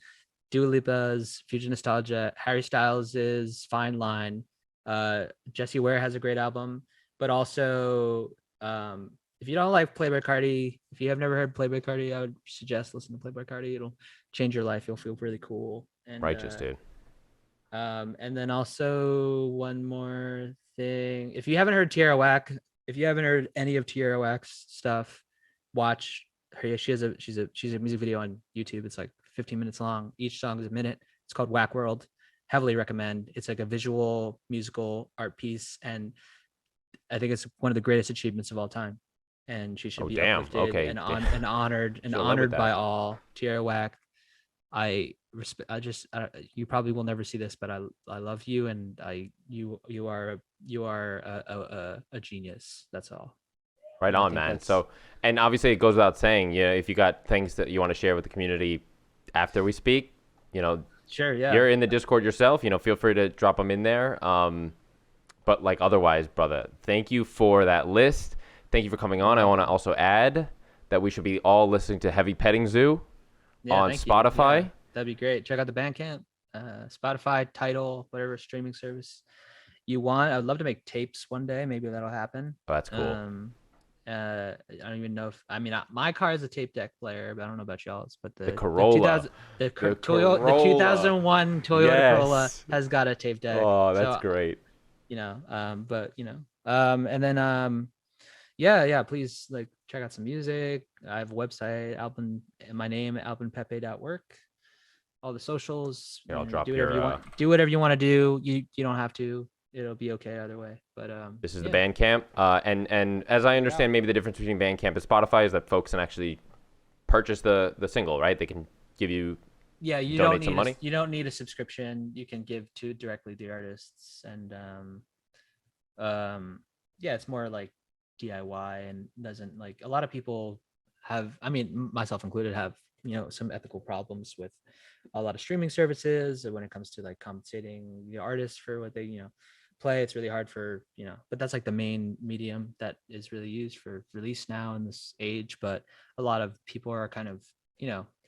Dua Lipa's Future Nostalgia, Harry Styles' Fine Line, Jessie Ware has a great album, but also if you don't like Playboi Carti, if you have never heard Playboi Carti, I would suggest listen to Playboi Carti. It'll change your life. You'll feel really cool. And Righteous, dude. and then also one more thing. If you haven't heard Tierra Whack, if you haven't heard any of Tierra Whack's stuff, watch her. She's a music video on YouTube. It's like 15 minutes long. Each song is a minute. It's called Whack World. Heavily recommend. It's like a visual musical art piece, and I think it's one of the greatest achievements of all time. And she should be uplifted okay. and honored by all. Tierra Whack, I respect. You probably will never see this, but I love you, and you are a genius. That's all. Right on, man. So, and obviously it goes without saying, if you got things that you want to share with the community after we speak, sure, yeah, you're in the Discord yourself, feel free to drop them in there. But like otherwise, brother, thank you for that list. Thank you for coming on. I want to also add that we should be all listening to Heavy Petting Zoo on Spotify. Yeah, that'd be great. Check out the Bandcamp, Spotify, Tidal, whatever streaming service you want. I would love to make tapes one day. Maybe that'll happen. Oh, that's cool. I don't even know my car is a tape deck player, but I don't know about y'all's. But the Corolla, the 2001 Toyota Corolla has got a tape deck. Oh, that's great. And then yeah, please like check out some music. I have a website, my name, albinpepe.work. All the socials. I'll drop do whatever you want to do. You don't have to. It'll be okay either way. But this is the Bandcamp. And as I understand, maybe the difference between Bandcamp and Spotify is that folks can actually purchase the single, right? They can give you you donate some money. You don't need a subscription. You can give directly to the artists, and it's more like DIY and doesn't like a lot of people have, I mean myself included, have some ethical problems with a lot of streaming services when it comes to like compensating the artists for what they play. It's really hard for but that's like the main medium that is really used for release now in this age. But a lot of people are kind of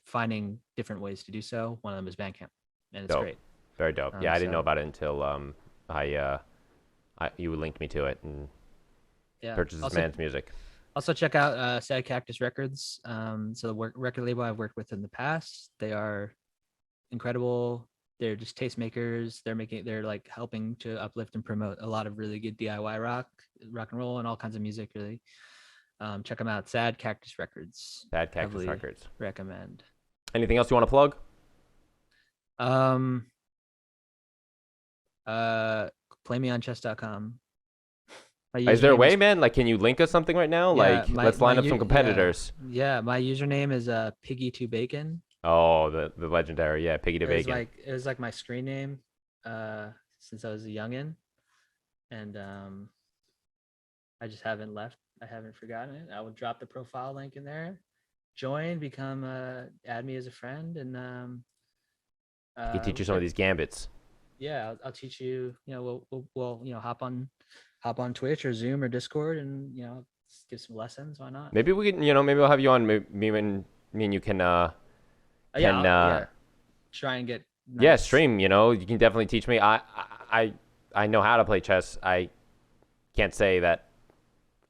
finding different ways to do so. One of them is Bandcamp, and it's great. Very dope. I didn't know about it until you linked me to it and purchased this man's music. Also check out Sad Cactus Records. So the record label I've worked with in the past. They are incredible. They're just tastemakers. They're like helping to uplift and promote a lot of really good DIY rock and roll, and all kinds of music. Really, check them out. Sad Cactus Records. Sad Cactus Records. Recommend. Anything else you want to plug? PlayMeOnChess.com. Is there a way, man? Like, can you link us something right now? Let's line up some competitors. Yeah, my username is Piggy2Bacon. Oh, the legendary, Piggy to Bacon. It was like my screen name since I was a youngin, and I just haven't left. I haven't forgotten it. I will drop the profile link in there. Join, add me as a friend, and I can teach you some of these gambits. Yeah, I'll teach you. We'll hop on Twitch or Zoom or Discord, and give some lessons. Why not? Maybe we can. Maybe I'll have you on. Me and you can. Try and get. Nice. Stream. You can definitely teach me. I know how to play chess. I can't say that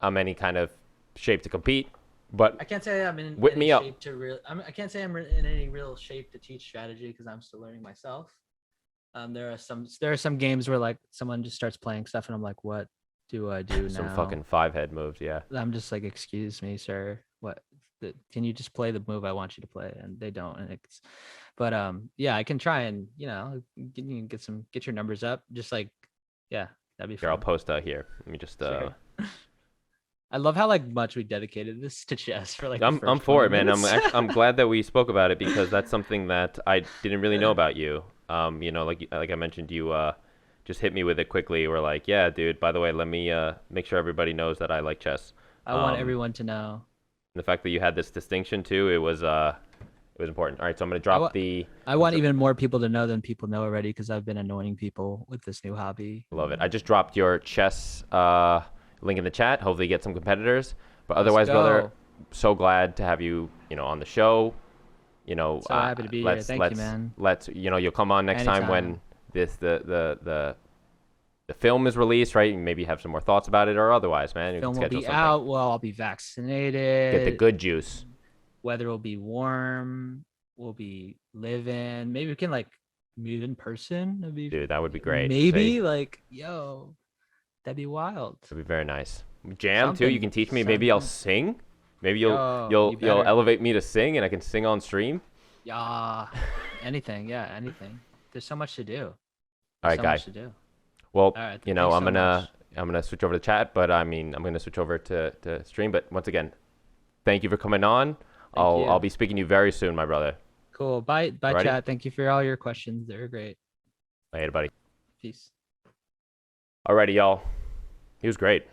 I'm any kind of shape to compete, but I can't say I'm in whip any me up. shape to I can't say I'm in any real shape to teach strategy because I'm still learning myself. There are some games where like someone just starts playing stuff and I'm like, what do I do now? Some fucking 5-head moves, yeah. I'm just like, excuse me, sir. what can you just play the move I want you to play, and they don't, and it's but yeah, I can try and get your numbers up, just like yeah, that'd be Here, I'll fun. post here. Let me just Sure. I love how like much we dedicated this to chess for like the I'm first for 20 it, man. minutes. I'm glad that we spoke about it because that's something that I didn't really know about you. Like I mentioned, you just hit me with it quickly. We're like, yeah, dude. By the way, let me make sure everybody knows that I like chess. I want everyone to know. The fact that you had this distinction too, it was important. All right, so I'm gonna drop the. I want even more people to know than people know already, because I've been annoying people with this new hobby. Love it. I just dropped your chess link in the chat. Hopefully, you get some competitors. But Let's otherwise, brother, go. so glad to have you, on the show. So happy to be here. Thank you, man. You'll come on next time when the film is released, right? And maybe have some more thoughts about it, or otherwise, man. You Film can will schedule be something. out. Well, I'll be vaccinated. Get the good juice. Weather will be warm. We'll be living. Maybe we can like meet in person. Dude, that would be great. Maybe See? like, yo, that'd be wild. That'd be very nice. Jam too. You can teach me. Something. Maybe I'll sing. Maybe Yo, you'll elevate me to sing, and I can sing on stream. Yeah, anything. Yeah, anything. There's so much to do. All right, so guys. much to do. Well, All right, I'm thanks so gonna much. switch over to chat, but I'm gonna switch over to stream. But once again, thank you for coming on. I'll be speaking to you very soon, my brother. Cool. Bye, Alrighty? chat. Thank you for all your questions. They're great. Later, buddy. Peace. Alrighty, y'all. He was great.